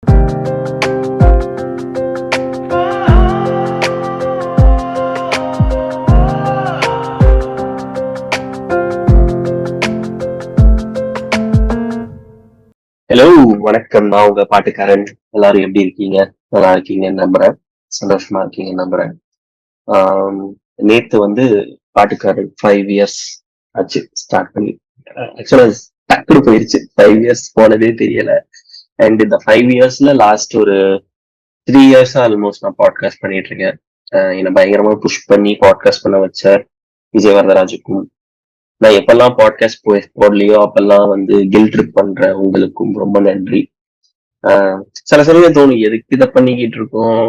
Hello, வணக்கம். நான் உங்க பாட்டுக்காரன். எல்லாரும் எப்படி இருக்கீங்க? நல்லா இருக்கீங்கன்னு நம்புறேன். சந்தோஷமா இருக்கீங்கன்னு நம்புறேன். நேத்து வந்து பாட்டுக்காரன் 5 இயர்ஸ் ஆச்சு ஸ்டார்ட் பண்ணி. ஆக்சுவலா டக்குனு போயிருச்சு. 5 இயர்ஸ் போனதே தெரியல. அண்ட் இந்த 5 இயர்ஸ்ல லாஸ்ட் ஒரு 3 இயர்ஸா ஆல்மோஸ்ட் நான் பாட்காஸ்ட் பண்ணிட்டு இருக்கேன். என்னை பயங்கரமா புஷ் பண்ணி பாட்காஸ்ட் பண்ண வச்ச விஜய் வரதராஜுக்கும், நான் எப்பெல்லாம் பாட்காஸ்ட் போடலையோ அப்பெல்லாம் வந்து கில் ட்ரிப் பண்ற உங்களுக்கும் ரொம்ப நன்றி. சில சமயம் தோணும், எதுக்கு இதை பண்ணிக்கிட்டு இருக்கோம்,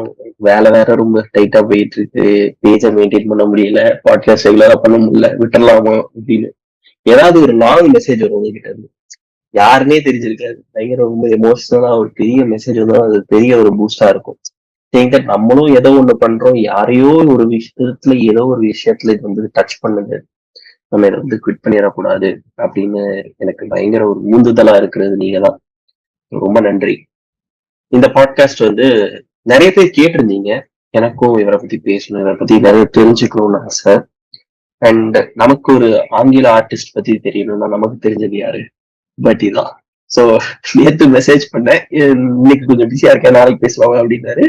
வேலை வேற ரொம்ப டைட்டா போயிட்டு இருக்கு, பேஜை மெயின்டைன் பண்ண முடியல, பாட்காஸ்ட் ரெகுலரா பண்ண முடியல, விட்டுடலாமா அப்படின்னு ஏதாவது ஒரு லாங் மெசேஜ் வரும் உங்ககிட்ட இருந்து. யாருன்னே தெரிஞ்சிருக்காது, பயங்கர ரொம்ப எமோஷனலா ஒரு பெரிய மெசேஜ் வந்து அது பெரிய ஒரு பூஸ்டா இருக்கும். நம்மளும் ஏதோ ஒண்ணு பண்றோம், யாரையோ ஒரு விஷயத்துல ஏதோ ஒரு விஷயத்துல இது வந்து டச் பண்ணுது, நம்ம இதை வந்து குவிட் பண்ணிடக்கூடாது அப்படின்னு எனக்கு பயங்கர ஒரு ஊந்துதலா இருக்கிறது நீங்க தான். ரொம்ப நன்றி. இந்த பாட்காஸ்ட் வந்து நிறைய பேர் கேட்டிருந்தீங்க, எனக்கும் இவரை பத்தி பேசணும், இவரை பத்தி நிறைய தெரிஞ்சுக்கணும்னு ஆசை. அண்ட் நமக்கு ஒரு ஆங்கில ஆர்டிஸ்ட் பத்தி தெரியணும்னா நமக்கு தெரிஞ்சது யாரு? பட்டி தான். ஸோ நேற்று மெசேஜ் பண்ணேன், இன்னைக்கு கொஞ்சம் பிஸியா இருக்கேன், நாளைக்கு பேசுவாங்க அப்படின்னாரு.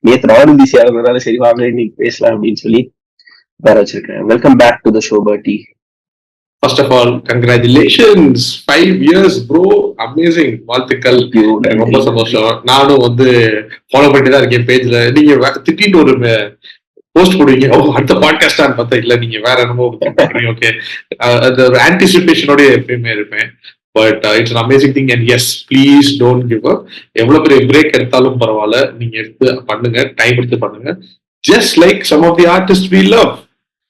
நேற்று நானும் பிஸியா இருந்ததுனால சரி வாங்க இன்னைக்கு பேசலாம் அப்படின்னு சொல்லி வேற வச்சிருக்கேன். Welcome back to the show buddy. First of all, congratulations! 5 years, bro. Amazing. வாழ்த்துக்கள். ரொம்ப சந்தோஷம். நானும் வந்து ஃபாலோ பண்ணிட்டு தான் இருக்கேன் பேஜ்ல. நீங்க திட்டிட்டு ஒரு போஸ்ட் போடுவீங்க, அடுத்த பாட்காஸ்டான்னு பார்த்தா இல்ல, நீங்க வேற என்னமோ பண்றீங்க. ஓகே, அந்த ஒரு ஆன்டிசிபேஷனோட எப்பயுமே இருப்பேன். But it's an amazing thing. And yes, please don't give up. எவ்வளவு பெரிய பிரேக் எடுத்தாலும் பரவாயில்ல, நீங்க எடுத்து பண்ணுங்க, டைம் எடுத்து பண்ணுங்க. Just like some of the artist we love.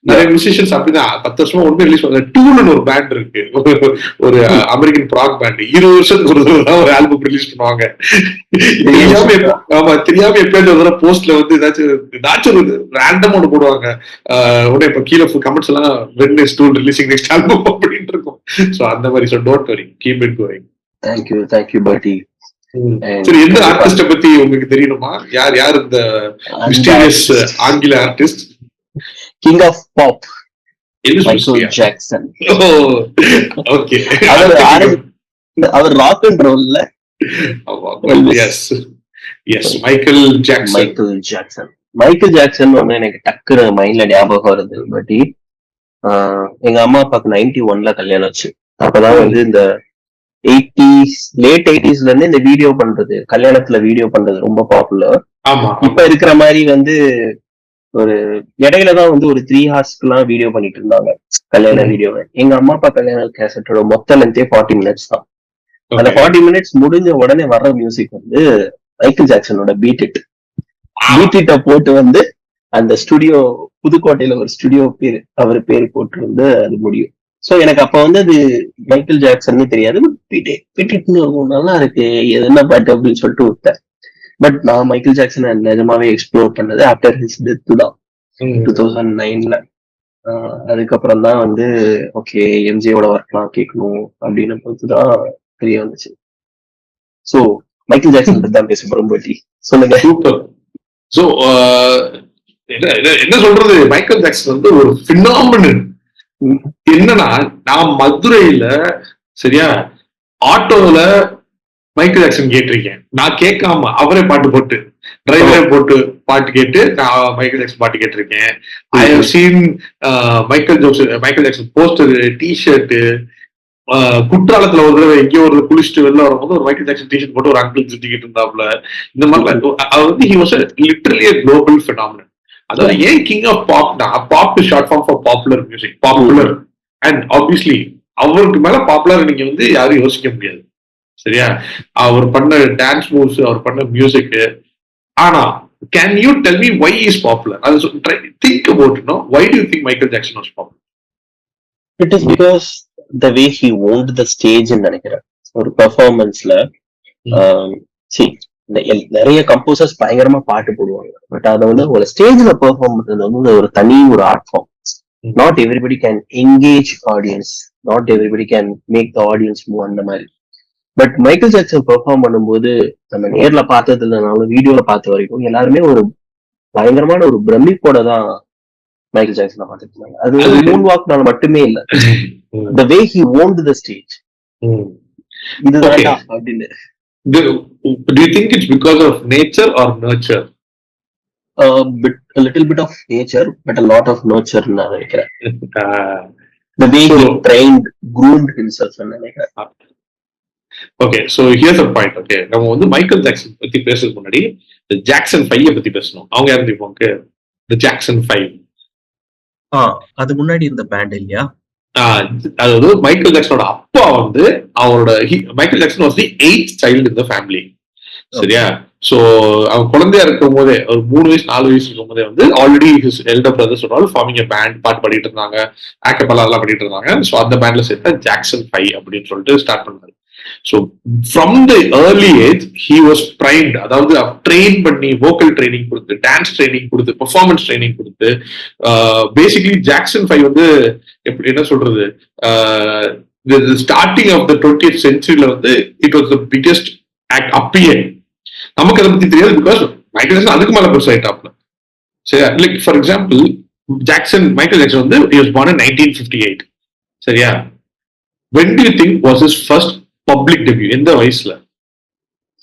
நிறைய மியூசிஷியன்ஸ் அப்படிதான் 10 வருஷமா ஒண்ணு ரிலீஸ் பண்ண டூன்னு ஒரு பேண்ட் இருக்கு, ஒரு அமெரிக்கன் ப்ராக் பேண்ட். 20 வருஷத்துக்கு ஒரு தடவை ஒரு ஆல்பம் ரிலீஸ் பண்ணுவாங்க. தெரியாம எப்பயாச்சும் ஒரு தடவை போஸ்ட்ல வந்து ஏதாச்சும் ஒரு ரேண்டம் ஒன்று போடுவாங்க. உடனே இப்ப கீழே கமெண்ட்ஸ் எல்லாம் when is tool releasing next album அப்படின்னு இருக்கும். சோ அந்த மாதிரி. So don't worry, keep it going. Thank you பட்டி. சரி, எந்த ஆர்டிஸ்ட பத்தி உங்களுக்கு தெரியணுமா? யார் இந்த மிஸ்டீரியஸ் ஆங்கில artist? King of pop, Michael Jackson. Okay, அவர் ராக் அண்ட் ரோல்ல. எஸ், மைக்கேல் ஜாக்சன் வந்து எனக்கு டக்குனு மைண்ட்ல ஞாபகம் வருது. பட் எங்க அம்மா அப்பாவுக்கு 91ல கல்யாணம் ஆச்சு. அப்பதான் வந்து இந்த 80s லேட் 80sல இருந்து இந்த வீடியோ பண்றது, கல்யாணத்துல வீடியோ பண்றது ரொம்ப பாப்புலர். இப்ப இருக்கிற மாதிரி வந்து ஒரு இடையிலதான் வந்து ஒரு 3 ஹார்ஸ்க்குலாம் வீடியோ பண்ணிட்டு இருந்தாங்க கல்யாண வீடியோ. எங்க அம்மா அப்பா கல்யாண கேசட்டோட மொத்த லென்த்தே 40 மினிட்ஸ் தான். அந்த 40 மினிட்ஸ் முடிஞ்ச உடனே வர்ற மியூசிக் வந்து மைக்கேல் ஜாக்சனோட பீட் இட்ட போட்டு வந்து அந்த ஸ்டுடியோ, புதுக்கோட்டையில ஒரு ஸ்டுடியோ பேரு, அவர் பேரு போட்டு வந்து அது முடியும். சோ எனக்கு அப்ப வந்து அது மைக்கேல் ஜாக்சன் தெரியாது, பீட்டிட்னு நல்லா இருக்கு, என்ன பாட்டு அப்படின்னு சொல்லிட்டு விட்டேன். பட் நான் மைக்கேல் ஜாக்சனை நிஜமாவே எக்ஸ்ப்ளோர் பண்ணது ஆஃப்டர் ஹிஸ் டெத் தான், 2009ல. அதுக்கப்புறம் தான் வந்து ஓகே எம்ஜியோட ஒர்க்லாம் கேட்கணும் அப்படின்னு பொறுத்துதான் தெரிய வந்துச்சு. சோ மைக்கேல் ஜாக்சன் பத்தி தான் பேச போறோம். பட்டி சொல்லுங்க. சூப்பர். சோ என்ன சொல்றது, மைக்கேல் ஜாக்சன் வந்து ஒரு பினாமினல். என்னன்னா, நான் மதுரையில சரியா ஆட்டோல மைக்கேல் ஜாக்சன் கேட்டிருக்கேன். நான் கேட்காம அவரே பாட்டு போட்டு, டிரைவரே போட்டு பாட்டு கேட்டு நான் மைக்கேல் ஜாக்சன் பாட்டு கேட்டிருக்கேன். I have seen Michael Jackson poster, T-shirt. குற்றாலத்துல ஒரு தடவை எங்கேயோ ஒரு குளிச்சுட்டு வெளில வரும்போது ஒரு மைக்கேல் ஜாக்சன் டிஷர்ட் போட்டு ஒரு அங்கிள் சுத்திக்கிட்டு இருந்தாப்ல. இந்த மாதிரி அவர் வந்து he was literally a global phenomenon. அதாவது ஏன் கிங் ஆஃப் பாப்னா, pop is short form for popular music, popular. And obviously அவருக்கு மேல பாப்புலர் நீங்க வந்து யாரும் யோசிக்க முடியாது. சரியா? அவர் பண்ண டான்ஸ் மூவ்ஸ், அவர் பண்ண மியூசிக். ஆனா can you tell me why is popular? அது think about it. No, why do you think Michael Jackson was popular? It is because the way he owned the stage ன்னு நினைக்கிறேன். ஒரு பெர்ஃபார்மன்ஸ்ல நிறைய composers பயங்கரமா பாட்டு போடுவாங்க, பட் அதை வந்து ஒரு ஸ்டேஜ்ல பெர்ஃபார்ம் பண்றது வந்து ஒரு தனி ஒரு art form. Not everybody can engage audience, not everybody can make the audience move அந்த மாதிரி. பட் மைக்கேல் ஜாக்சன் பெர்ஃபார்ம் பண்ணும்போது நம்ம நேர்ல பார்த்தது இல்லைனாலும் வீடியோல பார்த்த வரைக்கும் எல்லாருமே ஒரு பயங்கரமான ஒரு பிரமிப்போட தான் மைக்கேல் ஜாக்சனை பார்த்துட்டு இருந்தாங்க. அது மூன் வாக்னால மட்டுமே இல்ல, the way he owned the stage. இதுதான்டா அப்படின்னு. Do you think it's because of nature or nurture? A little bit of nature, but a lot of nurture ன்னு நான் நினைக்கிறேன். The way he trained, groomed himself ன்னு நினைக்கிறேன். Okay, so here's a point. Okay, நம்ம வந்து Michael Jackson பத்தி பேசுறதுக்கு முன்னாடி ஜாக்சன் 5 பத்தி பேசணும். அவங்க யாரும் தெரியுமாங்க? The Jackson 5. அது முன்னாடி இந்த பேண்ட் இல்லையா? அதாவது மைக்கேல் ஜாக்சனோட அப்பா வந்து அவரோட Michael Jackson was the 8th child in the family. சரியா? சோ அவன் குழந்தையா இருக்கும் போதே ஒரு 3 வயசு 4 வயசு இருக்கும் போதே வந்து already his elder brothers all forming a band, பாட்டு பாடிட்டு இருந்தாங்க, ஆக்கப்பெல்லா எல்லாம் பாடிட்டு இருந்தாங்க. ஸோ அந்த பேண்ட்ல சேர்த்தா ஜாக்சன் 5 அப்படின்னு சொல்லிட்டு ஸ்டார்ட் பண்ணாரு. So from the early age he was primed, அதாவது ட்ரெயின் பண்ணி வோக்கல் ட்ரைனிங் கொடுத்து, டான்ஸ் ட்ரைனிங் கொடுத்து, பெர்ஃபார்மன்ஸ் ட்ரைனிங் கொடுத்து, பேசிக்கலி ஜாக்சன் 5 வந்து எப்படி என்ன சொல்றது, ஸ்டார்டிங் ஆஃப் த 20th centuryல வந்து it was the biggest act அப்பயே. நமக்கு அதை பத்தி தெரியாது, பிகாஸ் மைக்கேல் ஜாக்சன் அதுக்கு மேல பெருசா ஆயிட்டாப்ல. சரியா? Like for example Michael Jackson வந்து he was born in 1958. சரியா? When do you think was his first public debut? எந்த வயசுல?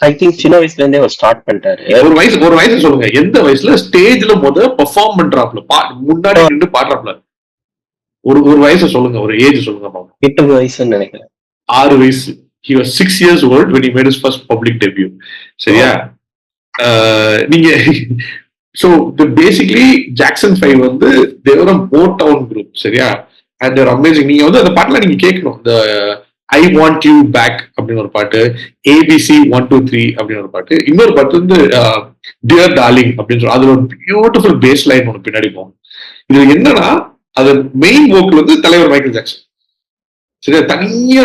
ஐ திங்க் சின்ன வயசுல இருந்தே அவர் ஸ்டார்ட் பண்ணிட்டாரு. ஒரு வயசு சொல்லுங்க, எந்த வயசுல ஸ்டேஜ்ல பெர்ஃபார்ம் பண்றாப்ல, முன்னாடி நின்று பாடுறாப்ல? ஒரு வயசு சொல்லுங்க, ஒரு ஏஜ் சொல்லுங்க. 8 வயசுன்னு நினைக்கிறேன். 6 வயசு. He was 6 years old when he made his first public debut. சரியா? நீங்க so basically Jackson 5 வந்து they were a Motown group. சரியா? And they're amazing. நீங்க வந்து அந்த பாட்டுல நீங்க கேட்கணும். The I want you back அப்படின்னு ஒரு பாட்டு, ABC 123 அப்படின்னு ஒரு பாட்டு, இன்னொரு பாட்டு வந்து டியர் டார்லிங் அப்படின்னு சொல்லி அதுல ஒரு பியூட்டிஃபுல் பேஸ் லைன் ஒன்று பின்னாடி போகும். இது என்னன்னா அது மெயின் வோக்கல் வந்து தலைவர் மைக்கேல் ஜாக்சன். சரியா? தனியா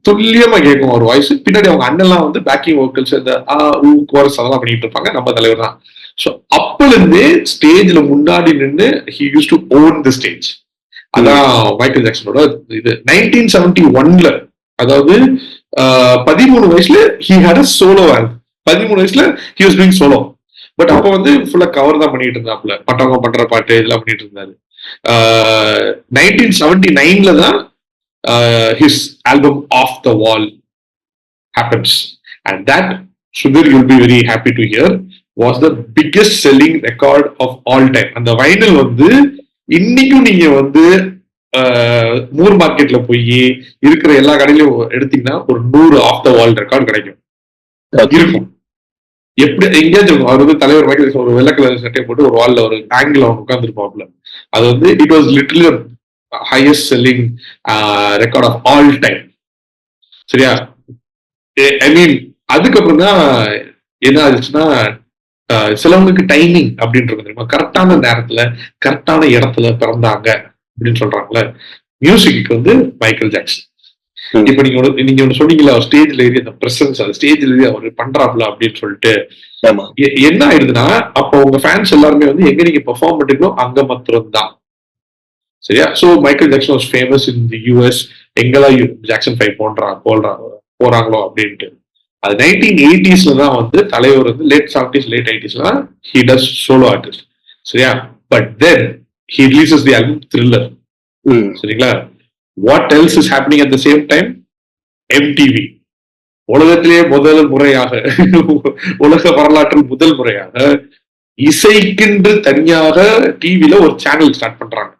துல்லியமா கேட்கும் ஒரு வாய்ஸ். பின்னாடி அவங்க அண்ணெல்லாம் வந்து பேக்கிங் வோக்கல்ஸ் இந்த கோரஸ் அதெல்லாம் பண்ணிட்டு இருப்பாங்க. நம்ம தலைவர் தான். ஸோ அப்பல இருந்தே ஸ்டேஜ்ல முன்னாடி நின்று he used to own the stage. அதான் மைக்கேல் ஜாக்சனோட இது. 1971ல, அதாவது 13 வயசுல he had a solo album. 13 வயசுல he was doing solo. But அப்ப வந்து ஃபுல்லா கவர் தான் பண்ணிட்டு இருந்தாப்ல, பட்டவங்க பண்ற பாட்டு இதெல்லாம் பண்ணிட்டு இருந்தாரு. 1979ல தான் his album Off the Wall happens, and that, Sudhir, you'll be very happy to hear, was the biggest selling record of all time. அந்த வைனல் வந்து இன்னைக்கும் நீங்க வந்து மூர் மார்க்கெட்ல போய் இருக்கிற எல்லா கடையிலும் எடுத்தீங்கன்னா ஒரு 100 ஆஃப் த வால் ரெக்கார்ட் கிடைக்கும். இருக்கும். எப்படி எங்கேயாச்சும் அவர் வந்து தலைவர் மைக்கேல் ஒரு வெள்ளை கலர் சட்டையை போட்டு ஒரு வால்ல ஒரு ஆங்கிள் அவங்க உட்கார்ந்துருப்பாப்ல. அது வந்து it was literally highest selling record of all time. சரியா? ஐ மீன் அதுக்கப்புறம் தான் என்ன ஆச்சுன்னா, சிலவங்களுக்கு டைமிங் அப்படின்றது தெரியுமா, கரெக்டான நேரத்துல கரெக்டான இடத்துல பிறந்தாங்க அப்படின்னு சொல்றாங்கல்ல. மியூசிக்கு வந்து மைக்கேல் ஜாக்சன். இப்ப நீங்க ஒண்ணு சொன்னீங்களா, ஸ்டேஜ்ல ஏறி அந்த பிரசன்ஸ், அந்த ஸ்டேஜ்ல ஏறி அவர் பண்றாப்ல அப்படின்னு சொல்லிட்டு என்ன ஆயிடுதுன்னா, அப்ப உங்க ஃபேன்ஸ் எல்லாருமே வந்து எங்க நீங்க பெர்ஃபார்ம் பண்றீங்களோ அங்க மாத்திரம் தான். சரியா? So Michael Jackson was famous in the US. எங்கெல்லாம் ஜாக்சன் 5 போறாங்களோ அப்படின்ட்டு. அது 1980s தான் வந்து தலைவர் வந்து late 70s late 80s he does solo artist. சரியா? But then he releases the album Thriller. சரிங்களா? What else is happening at the same time? MTV. உலகத்திலேயே உலக வரலாற்றில் முதல் முறையாக இசைக்கென்று தனியாக டிவில ஒரு சேனல் ஸ்டார்ட் பண்றாங்க.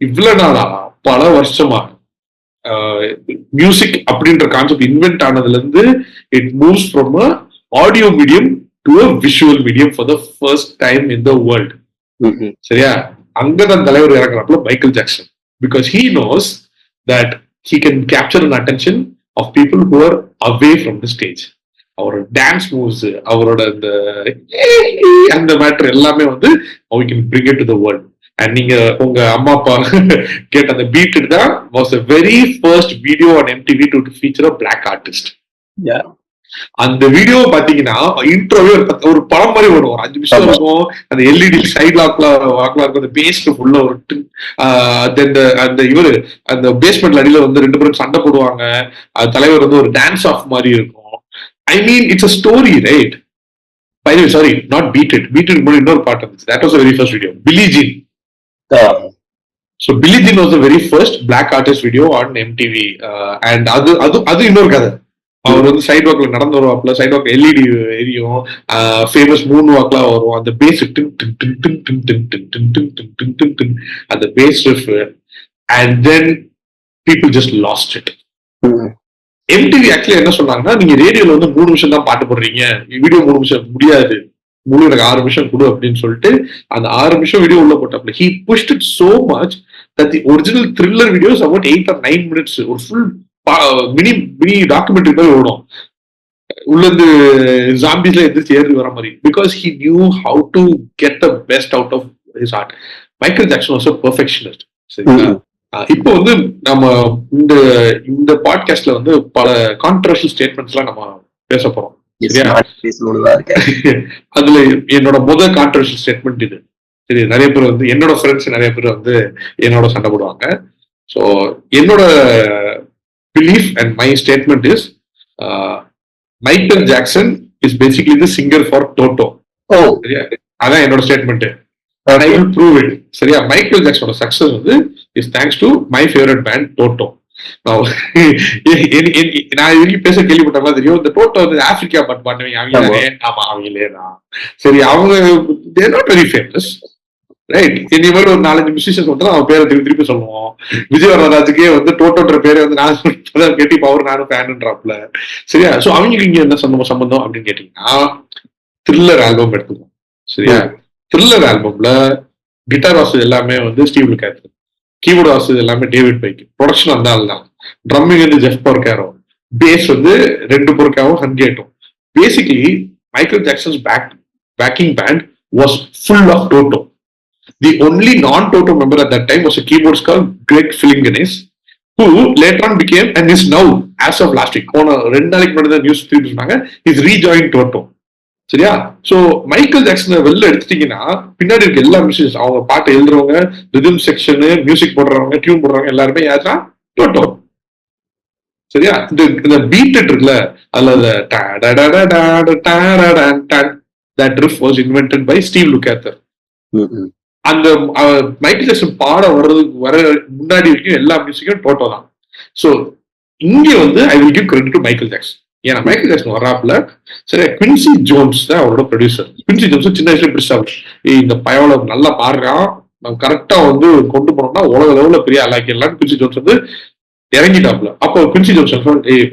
இவ்வளவு நாளா பல வருஷமா மியூசிக் அப்படின்ற கான்செப்ட் இன்வென்ட் ஆனதுல இருந்து it moves from a audio medium to a visual medium for the first time in the world. சரியா? அங்கதான் தலைவர் இறக்குறாப்புல Michael Jackson. Because he knows that he can capture an attention of people who are away from the stage. அவரோட dance moves, அவரோட அந்த matter எல்லாமே வந்து we can bring it to the world. And நீங்க உங்க அம்மா அப்பா கேட்ட அந்த பீட் தான் was the very first video on MTV to feature a black artist. Yeah. அந்த வீடியோ பாத்தீங்கன்னா இன்ட்ரோவே ஒரு படம் மாதிரி வரும், ஒரு 5 நிமிஷம் இருக்கும். அந்த எல்இடி சைட் வாக்லாம் இருக்கும், அந்த பேஸ்ட் ஃபுல்லா ஒரு அந்த இவரு அந்த பேஸ்மெண்ட்ல அடியில வந்து 2 பேரும் சண்டை போடுவாங்க. அது தலைவர் வந்து ஒரு டான்ஸ் ஆஃப் மாதிரி இருக்கும். I mean it's a story, right? By the way, sorry, not Beat It. Beat It இன்னொரு பாட்டு இருந்துச்சு. That was the very first video. Billie Jean. So Billie Jean was the very first black artist video on MTV. And அது இன்னொரு கதை. அவர் வந்து side வாக்ல நடந்து வருவாப்ல, சைட் வாக் எல்இடி எரியும், ஃபேமஸ் மூன் வாக்லாம் வரும், அந்த பேஸ் அந்த பேஸ் and then people just lost it. MTV actually என்ன சொன்னாங்கன்னா, நீங்க ரேடியோல வந்து 3 நிமிஷம் தான் பாட்டு போடுறீங்க, வீடியோ 3 நிமிஷம் முடியாது, முழு எனக்கு 6 நிமிஷம் கொடு அப்படின்னு சொல்லிட்டு அந்த 6 நிமிஷம் வீடியோ உள்ள போட்டாப்ல. He pushed it so much that the original thriller video is about 8 or 9 minutes. ஒரு ஃபுல் மினி டாக்குமெண்ட்ரி மாதிரி ஓடும், உள்ள இருந்து ஜாம்பிஸ்ல எதிர்த்து ஏறி வர மாதிரி. Because he knew how to get the best out of his art. Michael Jackson was a perfectionist. சரிங்களா? இப்போ வந்து நம்ம இந்த பாட்காஸ்ட்ல வந்து பல கான்ட்ரோவர்ஷியல் ஸ்டேட்மெண்ட்ஸ் எல்லாம் நம்ம பேச போறோம். அதுல என்னோட முதல் கான்ட்ரோவர்ஷியல் ஸ்டேட்மெண்ட் இது. சரி, நிறைய பேர் வந்து என்னோட ஃப்ரெண்ட்ஸ் நிறைய பேர் வந்து என்னோட சண்டை போடுவாங்க. ஸோ என்னோட belief and my statement is Michael Jackson is basically the singer for Toto. சரியா? அதான் என்னோட statement. I will prove it. சரியா? மைக்கேல் ஜாக்சனோட சக்சஸ் வந்து is thanks to my favorite band Toto. நான் இதுக்கு பேச கேள்விப்பட்டவங்க தெரியும், இந்த டோட்டோ வந்து ஆப்பிரிக்கா பாட்டு பாடுவீங்க அவங்க. ஆமா, அவங்களே தான். சரி, அவங்க they're not very famous, right? இனி மாதிரி ஒரு 4-5 மியூசிஷியன்ஸ் வந்து அவன் பேரை திருப்பி சொல்லுவோம். விஜய் வரராஜுக்கே வந்து டோட்டோன்ற பேரை வந்து நான் கேட்டி பவர் நானும் ஃபேனுன்றாப்ல. சரியா? ஸோ அவங்களுக்கு இங்க என்ன சம்பந்தம் அப்படின்னு கேட்டீங்கன்னா, த்ரில்லர் ஆல்பம் எடுத்துக்கோம். சரியா? த்ரில்லர் ஆல்பம்ல கிட்டார் வாசு எல்லாமே வந்து ஸ்டீவ் லுக்காத், கீபோர்டு வாசு எல்லாமே டேவிட் பைக், ப்ரொடக்ஷன் அந்த ஆள் தான், ட்ரம்மிங் வந்து ஜெஃப் பொர்காரோ, பேஸ் வந்து 2 பொர்காவும் ஹன்கேட்டும். Basically Michael Jackson's backing band was full of Toto. The only non-Toto member at that time was a keyboardist called Greg Phillinganes, who later on became and is now, as of last week, போன 2 நாளைக்கு முன்னாடி news சொன்னாங்க, is rejoined Toto. சரியா? So Michael ஜாக்சனை வெளில எடுத்துட்டீங்கன்னா பின்னாடி இருக்க எல்லா மியூசிஷியன்ஸ், அவங்க பாட்டு எழுதுறவங்க, ரிதம் செக்ஷனு, மியூசிக் போடுறவங்க, டியூன் போடுறவங்க எல்லாருமே யாருன்னா டோட்டோ. சரியா? இந்த பீட் இருக்குல்ல, அதுல that riff was invented by Steve Lukather. அந்த மைக்கேல் ஜாக்சன் பாட வர முன்னாடி வரைக்கும் எல்லா மியூசிக்கும் டோட்டோ தான். சோ இங்க வந்து I will give credit to Michael Jackson. ஏன்னா மைக்கேல் ஜாக்சன் வர்றாப்புல, சரி, குவின்சி ஜோன்ஸ் தான் அவரோட ப்ரொடியூசர். குவின்சி ஜோன்ஸ் சின்ன வயசுல பிடிச்சாரு, இந்த பயவள நல்லா பாடுறான், நம்ம கரெக்டா வந்து கொண்டு போனோம்னா உலக லெவல்ல பெரிய ஆளாக்கிடலாம். குவின்சி ஜோன்ஸ் வந்து இறங்கிட்டாப்ல. அப்போ குவின்சி ஜோன்ஸ்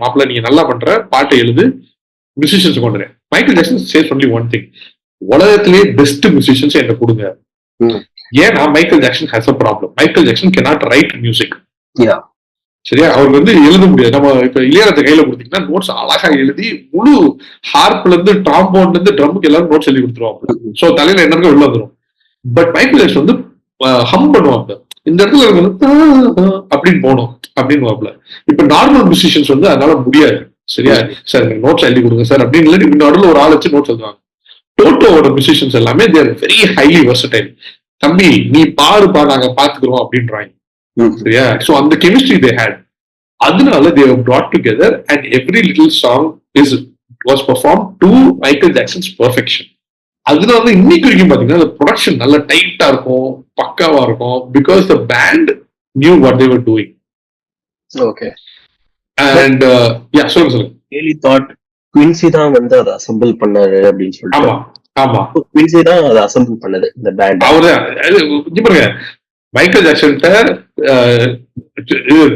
மாப்பிள்ள நீங்க நல்லா பண்ற, பாட்டை எழுது, மியூசிஷியன்ஸ் கொண்டு வரேன். Michael Jackson says only one thing, உலகத்திலேயே பெஸ்ட் மியூசிஷியன்ஸ் என்ன கொடுங்க. ஏன்னா Michael Jackson has a problem. Michael Jackson cannot write music. சரியா? அவருக்கு வந்து எழுத முடியாது. நம்ம இப்ப இளையராஜா கையில கொடுத்தீங்கன்னா நோட்ஸ் அழகா எழுதி முழு ஹார்ப்ல இருந்து ட்ராம்போன்ல இருந்து ட்ரம்முக்கு எல்லாரும் நோட்ஸ் எழுதி கொடுத்துருவாங்க. சோ தலையில என்ன வெளில வந்துடும். பட் மைக்கேல் ஜாக்சன் வந்து ஹம் பண்ணுவாங்க, இந்த இடத்துல வந்து அப்படின்னு போகணும் அப்படின்னு வாப்ல. இப்ப நார்மல் மியூசிஷியன்ஸ் வந்து அதனால முடியாது. சரியா? சார் எனக்கு நோட்ஸ் எழுதி கொடுங்க சார் அப்படின்னு இல்லை, இப்ப நடுவில் ஒரு ஆள் வச்சு நோட்ஸ் எழுதுவாங்க. டோட்டோவோட மியூசிஷியன்ஸ் எல்லாமே தேர் வெரி ஹைலி வெர்சடைல். தம்பி நீ பாருப்பா, நாங்க பாத்துக்கிறோம் அப்படின்றாங்க. சரியா? சோ அந்த கெமிஸ்ட்ரி தே ஹேட். அதனால they were brought together and every little song was performed to Michael Jackson's perfection. அதனால இன்னைக்கு வரைக்கும் பாத்தீங்கன்னா அந்த ப்ரொடக்ஷன் நல்ல டைட்டா இருக்கும், பக்காவா இருக்கும். because the band knew what they were doing. Okay. And சொல்லுங்க. really thought குவின்சி தான் வந்து அதை அசெம்பிள் பண்ணாரு அப்படின்னு சொல்லிட்டு. ஆமா ஆமா, குவின்சி தான் அதை அசெம்பிள் பண்ணது இந்த பேண்ட். அவருதான் மைக்கேல் ஜாக்சன்ட்ட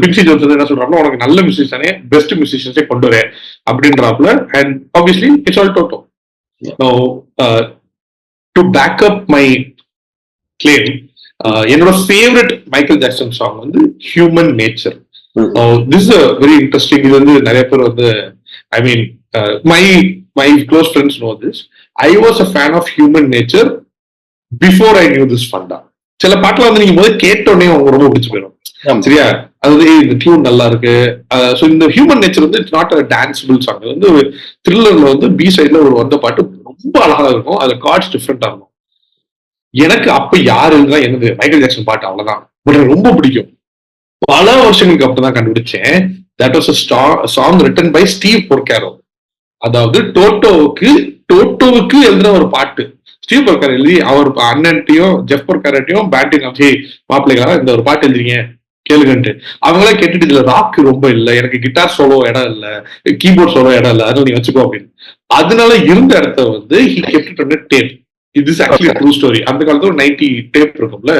குவின்சி ஜோன்ஸ் என்ன சொல்றாங்க, உனக்கு நல்ல மியூசிஷியனே, பெஸ்ட் மியூசிஷியன்ஸே கொண்டு வரேன் அப்படின்றாப்ல. And obviously it's all Toto. To back up my claim, என்னோட ஃபேவரட் மைக்கேல் ஜாக்சன் சாங் வந்து Human Nature. This is very interesting. இது வந்து நிறைய பேர் வந்து ஐ மீன் my close friends know this. I was a fan of human nature before I knew this funda. சில பாட்டுல வந்து நீங்க முதல்ல கேட்டோடனே அவங்க ரொம்ப பிடிச்சு போயிடும். சரியா? அது வந்து இந்த டியூன் நல்லா இருக்கு. ஸோ இந்த ஹியூமன் நேச்சர் வந்து இட்ஸ் நாட் அ டான்ஸபிள் சாங். அது வந்து ஒரு த்ரில்லர்ல வந்து பி சைட்ல ஒரு வந்த பாட்டு ரொம்ப அழகா இருக்கும். அதுல கார்ட்ஸ் டிஃப்ரெண்டா இருக்கும். எனக்கு அப்ப யாரு இருந்தா என்னது மைக்கேல் ஜாக்சன் பாட்டு அவ்வளவுதான். பட் எனக்கு ரொம்ப பிடிக்கும். பல வருஷங்களுக்கு அப்புறம் தான் கண்டுபிடிச்சேன். That was a song written by Steve Porcaro. அதாவது டோட்டோவுக்கு எழுதுன ஒரு பாட்டு. ஸ்டீவ் பொர்காரோ எழுதி அவர் அண்ணன்ட்டையும் ஜெஃப் பொர்காரோட்டையும் பேட்டிங் ஆஃப் மாப்பிள்ளைக்காரா இந்த ஒரு பாட்டு எழுதுறீங்க கேளுங்கன்ட்டு. அவங்களே கேட்டுட்டு இதுல ராக் ரொம்ப இல்லை, எனக்கு கிட்டார் சோலோ இடம் இல்ல, கீபோர்ட் சோலோ இடம் இல்ல, அதனால நீ வச்சுக்கோ அப்படின்னு. அதனால இருந்த இடத்த வந்து he kept it on tape. இது ஆக்சுவலி ட்ரூ ஸ்டோரி. அந்த காலத்துல ஒரு 90 டேப் இருக்கும்ல.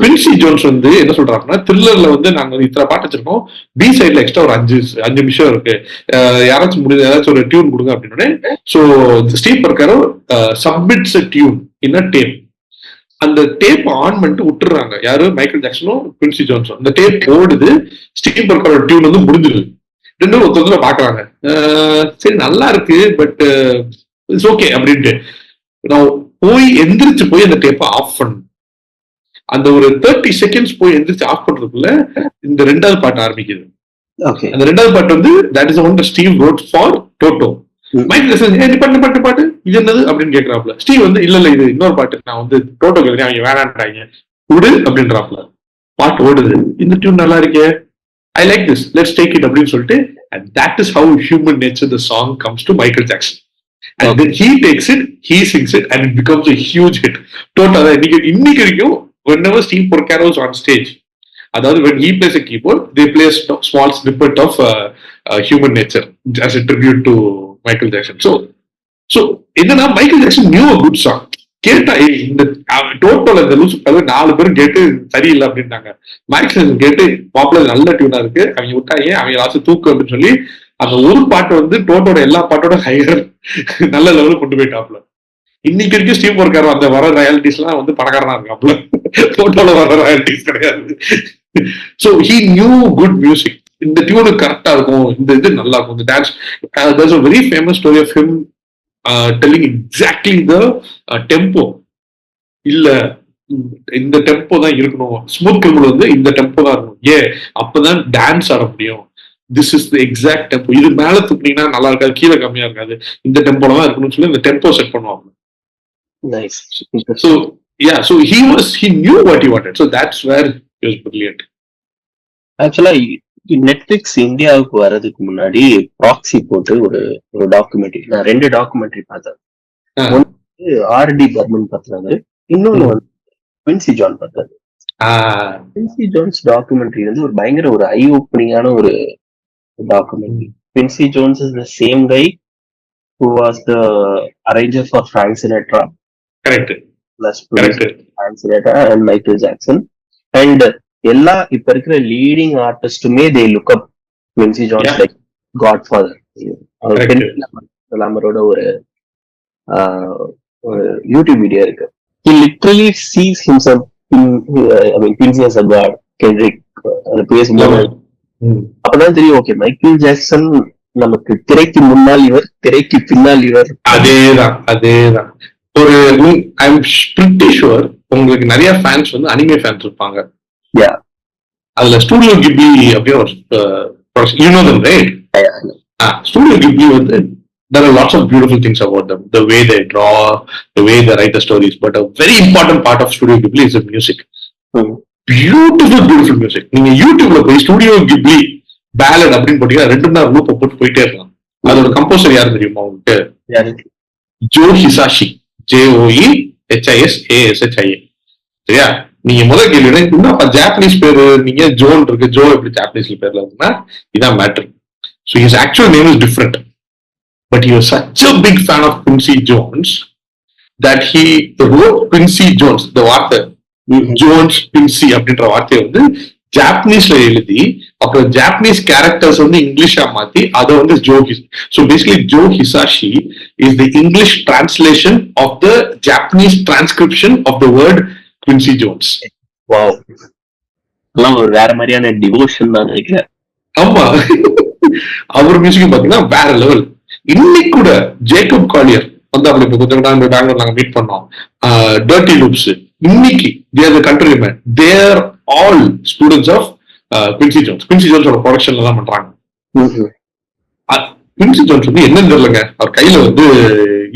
குவின்சி ஜோன்ஸ் வந்து என்ன சொல்றாங்கன்னா, த்ரில்லர்ல வந்து நாங்க இத்தனை பாட்டு வச்சிருக்கோம், பி சைட்ல எக்ஸ்ட்ரா ஒரு 5 நிமிஷம் இருக்கு, யாராச்சும் முடிஞ்ச ஏதாச்சும் ஒரு டியூன் கொடுங்க அப்படின்னு. So Steve Porcaro submits a tune in a tape. அந்த டேப் ஆன் பண்ணிட்டு விட்டுறாங்க யாரு, மைக்கேல் ஜாக்சனும் குவின்சி ஜோன்ஸும். அந்த டேப் ஓடுது, ஸ்டீவ் பொர்காரோ டியூன் வந்து முடிஞ்சிருது. ரெண்டும் ஒருத்தர் பாக்குறாங்க, சரி நல்லா இருக்கு பட் இட்ஸ் ஓகே அப்படின்ட்டு. நான் போய் எந்திரிச்சு போய் அந்த டேப்பை ஆஃப் பண்ண, அந்த ஒரு 30 செகண்ட்ஸ் போய் எந்திரிச்சு ஆஃப் பண்றதுக்குள்ள இந்த ரெண்டாவது பாட்டு ஆரம்பிக்குது. அந்த ரெண்டாவது பாட்டு வந்து that is one Steve wrote for Toto. Michael Jackson பாட்டு இது என்னது அப்படின்னு கேக்குறாப்ல. ஸ்டீவ் வந்து இல்ல இது இன்னொரு பாட்டு, நான் வந்து டோட்டோ கேட்கிறேன், அவங்க வேணான்றாங்க விடு அப்படின்றாப்ல. பாட்டு ஓடுது, இந்த டியூன் நல்லா இருக்கே, I like this, let's take it அப்படின்னு சொல்லிட்டு, and that is how human nature the song comes to Michael Jackson. And then he takes it, he sings it, and it becomes a huge hit. Total இன்னைக்கு வரைக்கும் whenever Steve Porcaro is on stage, அதாவது when he plays a keyboard, they play a small snippet of human nature as a tribute to Michael Jackson. So என்னன்னா Michael Jackson knew a good song. கேட்டா இந்த டோட்டோல இந்த லூசு 4 பேரும் கேட்டு சரியில்லை அப்படின்ட்டாங்க. Michael கேட்டு மாப்பிள்ள நல்ல டியூனா இருக்கு, அவங்க விட்டாங்க, அவங்க லாஸ்ட் தூக்கு அப்படின்னு சொல்லி அந்த ஒரு பாட்டு வந்து டோட்டோட எல்லா பாட்டோட ஹையர் நல்ல லெவலுக்கு கொண்டு போயிட்டாப்ல. இன்னைக்கு வரைக்கும் ஸ்டீவ் பொர்காரோ அந்த வர ராயல்டிஸ் எல்லாம் வந்து பணக்காரனா இருக்காப்ல, டோட்டோல வர ராயல்டிஸ் கிடையாது. So he new good music. இந்த டியூனு கரெக்டா இருக்கும், இந்த இது நல்லா இருக்கும், இந்த dance. there's a very famous story of him telling exactly the tempo. இல்ல இந்த டெம்போ தான் இருக்கணும், ஸ்மூத் கிரிமினல் வந்து இந்த டெம்போ தான் இருக்கணும், அப்பதான் டான்ஸ் ஆட முடியும், this is the exact tempo, இது மேல தூக்குனீங்கன்னா நல்லா இருக்காது, கீழே கம்மியா இருக்காது, இந்த டெம்போல தான் இருக்கணும்னு சொல்லி இந்த டெம்போ செட் பண்ணுவாங்க. Nice. So yeah, so he knew what he wanted, so that's where he was brilliant. Actually Netflix இந்தியாவுக்கு வர்றதுக்கு முன்னாடி ப்ராக்ஸி போட்டு ஒரு டாக்குமெண்ட்ரி, நான் 2 டாக்குமெண்ட்ரி பார்த்தேன். ஒன்று ஆர்டி பர்மன் பத்தினது, இன்னொன்னு வந்து குவின்சி ஜான் பத்தினது. குவின்சி ஜோன்ஸ் டாக்குமெண்ட்ரி வந்து ஒரு பயங்கர ஒரு ஐ ஓப்பனிங்கான ஒரு documentary. Quincy Jones is the same guy who was the arranger for Frank Sinatra. Correct. Plus Frank Sinatra and Michael Jackson. And எல்லா இப்ப இருக்கிற லீடிங் ஆர்டிஸ்டுமே they look up Quincy Jones like godfather. அவரோட ஒரு YouTube video இருக்கு. He literally sees himself Quincy as a god. Kendrick அது பேசும்போது அப்பதான் தெரியும், ஓகே மைக்கேல் ஜாக்சன் நமக்கு திரைக்கு முன்னால் இவர், திரைக்கு பின்னால் இவர். அதேதான் ஒரு ஐ அம் பிரிட்டி ஷூர் உங்களுக்கு நிறைய ஃபேன்ஸ் வந்து அனிமே ஃபேன்ஸ் இருப்பாங்க. அதுல ஸ்டூடியோ கிப்லி அப்படியே you know them, right? Studio Ghibli வந்து there are lots of beautiful things about them, the way they draw, the way they write the stories, but a very important part of Studio Ghibli is the music. Beautiful music. நீங்க யூடியூப்ல போய் studio Ghibli ballot அப்படின்னு போட்டீங்கன்னா 2 மணி நேரம் loop போட்டு போயிட்டே இருக்கலாம். அதோட கம்போசர் யாரு தெரியுமா உங்களுக்கு? Joe Hisaishi, JOEHISASHIA. சரியா? நீங்க முதல் கேள்வி இன்னும் ஜாப்பனீஸ் பேரு நீங்க ஜோன் இருக்கு, ஜோ எப்படி ஜாப்பனீஸ்ல பேர்ல இருக்குன்னா இதான் matter. So his actual name is different, but he was such a big fan of Quincy Jones that he wrote Quincy Jones, the வார்த்தை ஜோன்ஸ் குவின்சி அப்படின்ற வார்த்தையை வந்து ஜாப்பனீஸ்ல எழுதி அப்புறம் ஜாப்பனீஸ் கேரக்டர்ஸ் வந்து இங்கிலீஷா மாத்தி அதை வந்து so basically Joe Hisashi is the English translation of the Japanese transcription of the word Quincy Jones. Wow, எல்லாம் ஒரு வேற மாதிரியான டிவோஷன் தான் நினைக்கிறேன். ஆமா, அவர் மியூசிக் பாத்தீங்கன்னா வேற லெவல். இன்னைக்கு கூட ஜேக்கப் காலியர் வந்து அப்படி பெங்களூர் நாங்க மீட் பண்ணோம். டர்ட்டி லூப்ஸ் இன்னைக்கு they are the countrymen, they are all students of Quincy ஜோன்ஸோட ப்ரொடக்ஷன்ல தான் பண்றாங்க. குவின்சி ஜோன்ஸ் வந்து என்னன்னு தெரியலங்க, அவர் கையில வந்து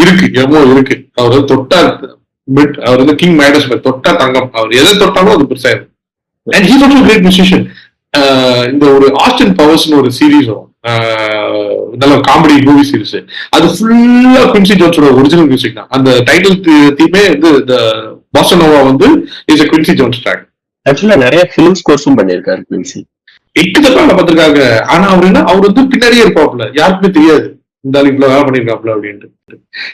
இருக்கு, என்னமோ இருக்கு. அவர் வந்து தொட்டா அவர் வந்து கிங் மைடஸ் தொட்டா தங்கம், அவர் எதை தொட்டாலும் அது பெருசா இருக்கும். And he's also great musician. இந்த ஒரு ஆஸ்டின் பவர்ஸ்னு ஒரு சீரீஸ் வரும், நல்ல காமெடி மூவி சீரிஸ். அது ஃபுல்லா குவின்சி ஜோன்ஸோட ஒரிஜினல் மியூசிக் தான். அந்த டைட்டில் தீமே வந்து இந்த பாசா நோவா வந்து is a Quincy Jones track. ஆக்சுவலா நிறைய ஃபிலிம் ஸ்கோர்ஸும் பண்ணிருக்காரு குவின்சி. எட்டுதான் பார்த்திருக்காங்க. ஆனா அவர் வந்து பின்னாடியே இருப்பாப்ல, யாருக்குமே தெரியாது இந்த ஆள் இவ்வளவு வேலை பண்ணிருக்காப்ல அப்படின்ட்டு.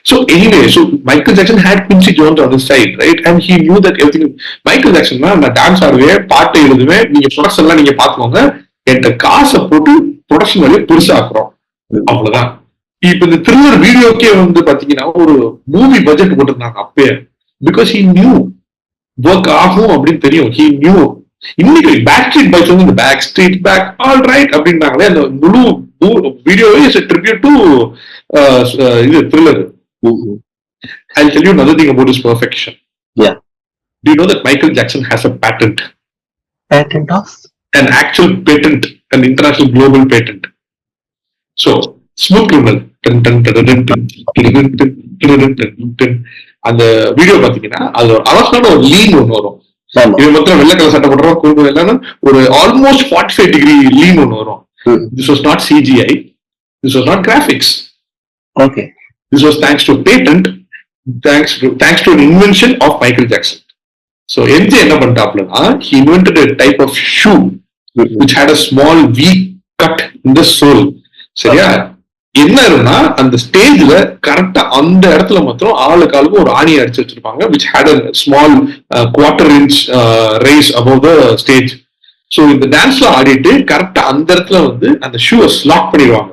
So anyway, so Michael Jackson had Quincy Jones on his side, right? And he knew that everything. Michael Jackson நான் டான்ஸ் ஆடுவேன், பாட்டு எழுதுவேன், நீங்க ப்ரொடக்ஷன் எல்லாம் நீங்க பாத்துக்கோங்க, என்கிட்ட காசை போட்டு ப்ரொடக்ஷன் வரையும் பெருசா ஆக்குறோம், அவ்வளவுதான். இப்ப இந்த த்ரில்லர் வீடியோக்கே வந்து பாத்தீங்கன்னா ஒரு மூவி பட்ஜெட் போட்டிருந்தாங்க அப்பயே. பிகாஸ் he knew ஒர்க் ஆகும் அப்படின்னு தெரியும். he knew. இன்னைக்கு பேக் ஸ்ட்ரீட் பைக்ஸ் வந்து இந்த Back Street back all right அப்படின்னாங்களே, அந்த முழு வீடியோவே இஸ் a tribute to இது Thriller. I'll tell you another thing about his perfection. Yeah. Do you know that Michael Jackson has a patent? Patent of? An actual patent, an international global patent. So, smooth criminal. அந்த video பாத்தீங்கன்னா அது அழகான ஒரு lean ஒண்ணு வரும். இது மொத்தம் வெள்ளை கலர் சட்டை போடுறோம், குறும்பு இல்லைன்னா ஒரு ஆல்மோஸ்ட் 45 டிகிரி லீன் ஒண்ணு வரும். This was not CGI. This was not graphics. Okay. This was thanks to patent, thanks to an invention of Michael Jackson. So MJ enna pantaapla, he invented a type of shoe which had a small V cut in the sole. சரியா? என்ன இருக்குன்னா அந்த ஸ்டேஜ்ல கரெக்டா அந்த இடத்துல மாத்திரம் ஆளுக்கு ஆளுக்கு ஒரு ஆணி அடிச்சு வச்சிருப்பாங்க, which had a small quarter inch raise above the stage. So இந்த டான்ஸ்ல ஆடிட்டு கரெக்டா அந்த இடத்துல வந்து அந்த ஷூவை ஸ்லாக் பண்ணிடுவாங்க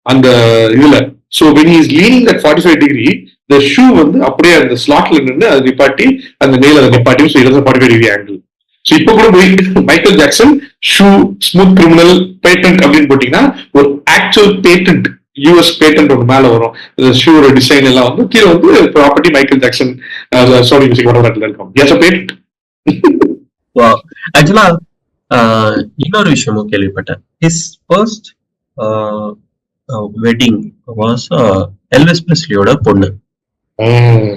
அந்த இதுல. So when he is leaning that 45 degree, the shoe வந்து அப்படியே அந்த ஸ்லாட்ல நின்று அது நிப்பாட்டி அந்த நெயில் அதை நிப்பாட்டி, so it is a 45 degree angle. So இப்போ கூட போய் Michael Jackson shoe smooth criminal patent அப்படின்னு போட்டீங்கன்னா ஒரு ஆக்சுவல் பேட்டன்ட் US பேட்டன்ட் ஒன்று மேல வரும். இந்த ஷூவோட டிசைன் எல்லாம் வந்து கீழே வந்து property Michael Jackson Sony music இடத்துல இருக்கும். As a patent. ஆக்சுவலா இன்னொரு விஷயமும் கேள்விப்பட்டேன். his first wedding was Elvis பிரெஸ்லியோட பொண்ணு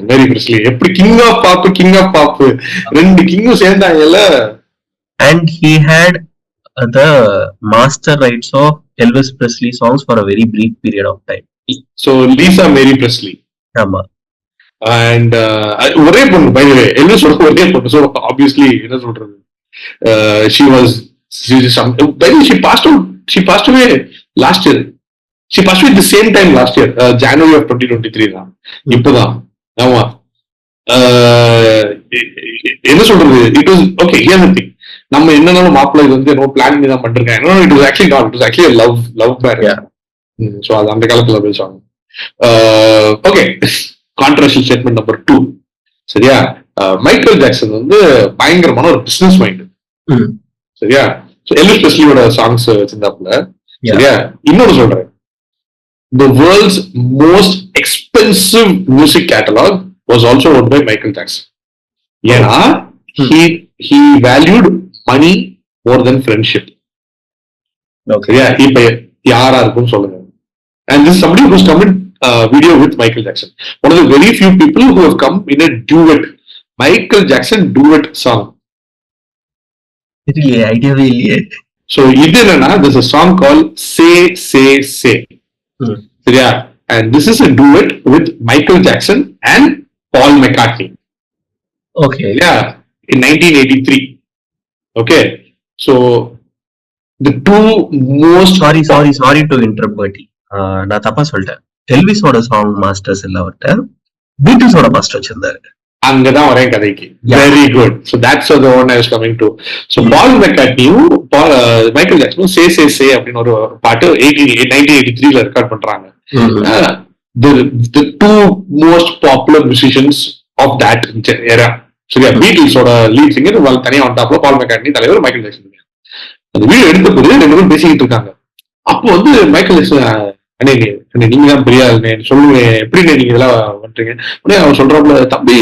மேரி பிரெஸ்லி. எப்படி கிங் ஆஃப் பாப் ரெண்டு கிங்கும் சேர்ந்தாங்கல்ல. and he had the master rights of Elvis Presley songs for a very brief period of time. So Lisa Mary Presley. ஆமா. and ஒரே பொண்ணு by the way, Elvis ஒரே பொண்ணு. so obviously என்ன சொல்றது, she passed away last year. She passed away at the same time last year, January of 2023 தான். இப்பதான். ஆமா. என்ன சொல்றது, it was okay. Here the thing, நம்ம என்னன்னாலும் மாப்பிள்ளை இது வந்து என்னோ பிளான் பண்ணி தான் பண்ணிருக்கேன். It was actually not, it was actually love marriage. So அது அந்த காலத்துல பேசுவாங்க. Okay, controversial statement number 2. சரியா? மைக்கேல் ஜாக்சன் வந்து பயங்கரமான ஒரு பிசினஸ் மைண்ட். சரியா? சோ எல்விஸ் பிரெஸ்லியோட சாங்ஸ் வச்சிருந்தாப்புல. சரியா? இன்னொன்னு சொல்றேன், the world's most expensive music catalog was also owned by Michael Jackson. ஏன்னா he valued money more than friendship. சரியா? இப்ப யாரா இருக்கும் சொல்லுங்க. And this is somebody who's come in video with Michael Jackson. One of the very few people who have come in a duet, Michael Jackson duet song. இல்லையே, ஐடியாவே இல்லையே. So இது என்னன்னா, there's a song called Say. சரியா? And this is a duet with Michael Jackson and Paul McCartney. Okay. Yeah, in 1983. Okay. So the two most sorry to interrupt Berty. நான் தப்பா சொல்லிட்டேன். எல்விஸோட song masters இல்ல, அவர்ட்ட பீட்டில்ஸோட master வச்சிருந்தாரு. அங்கதான் வரேன் கதைக்கு. Very good. So that's the one I was coming to. So Paul McCartneyயும் மைக்கேல் ஜாக்சனும் சே அப்படின்னு ஒரு பாட்டு 1983ல ரெக்கார்ட் பண்றாங்க. The two most popular musicians of that era. சரியா? பீட்டில்ஸோட லீட் சிங்கர் தனியா வந்தாப்புல பால் மெக்கார்ட்னி தலைவர், மைக்கேல் ஜாக்சன். அந்த வீடியோ எடுத்த போது ரெண்டு பேரும் பேசிக்கிட்டு இருக்காங்க. அப்போ வந்து மைக்கேல் ஜாக்சன் அண்ணே நீங்க தான் பெரிய ஆளுண்ணே சொல்லுங்க, எப்படிண்ணே நீங்க இதெல்லாம் பண்றீங்க? உடனே அவர் சொல்றாப்புல, தம்பி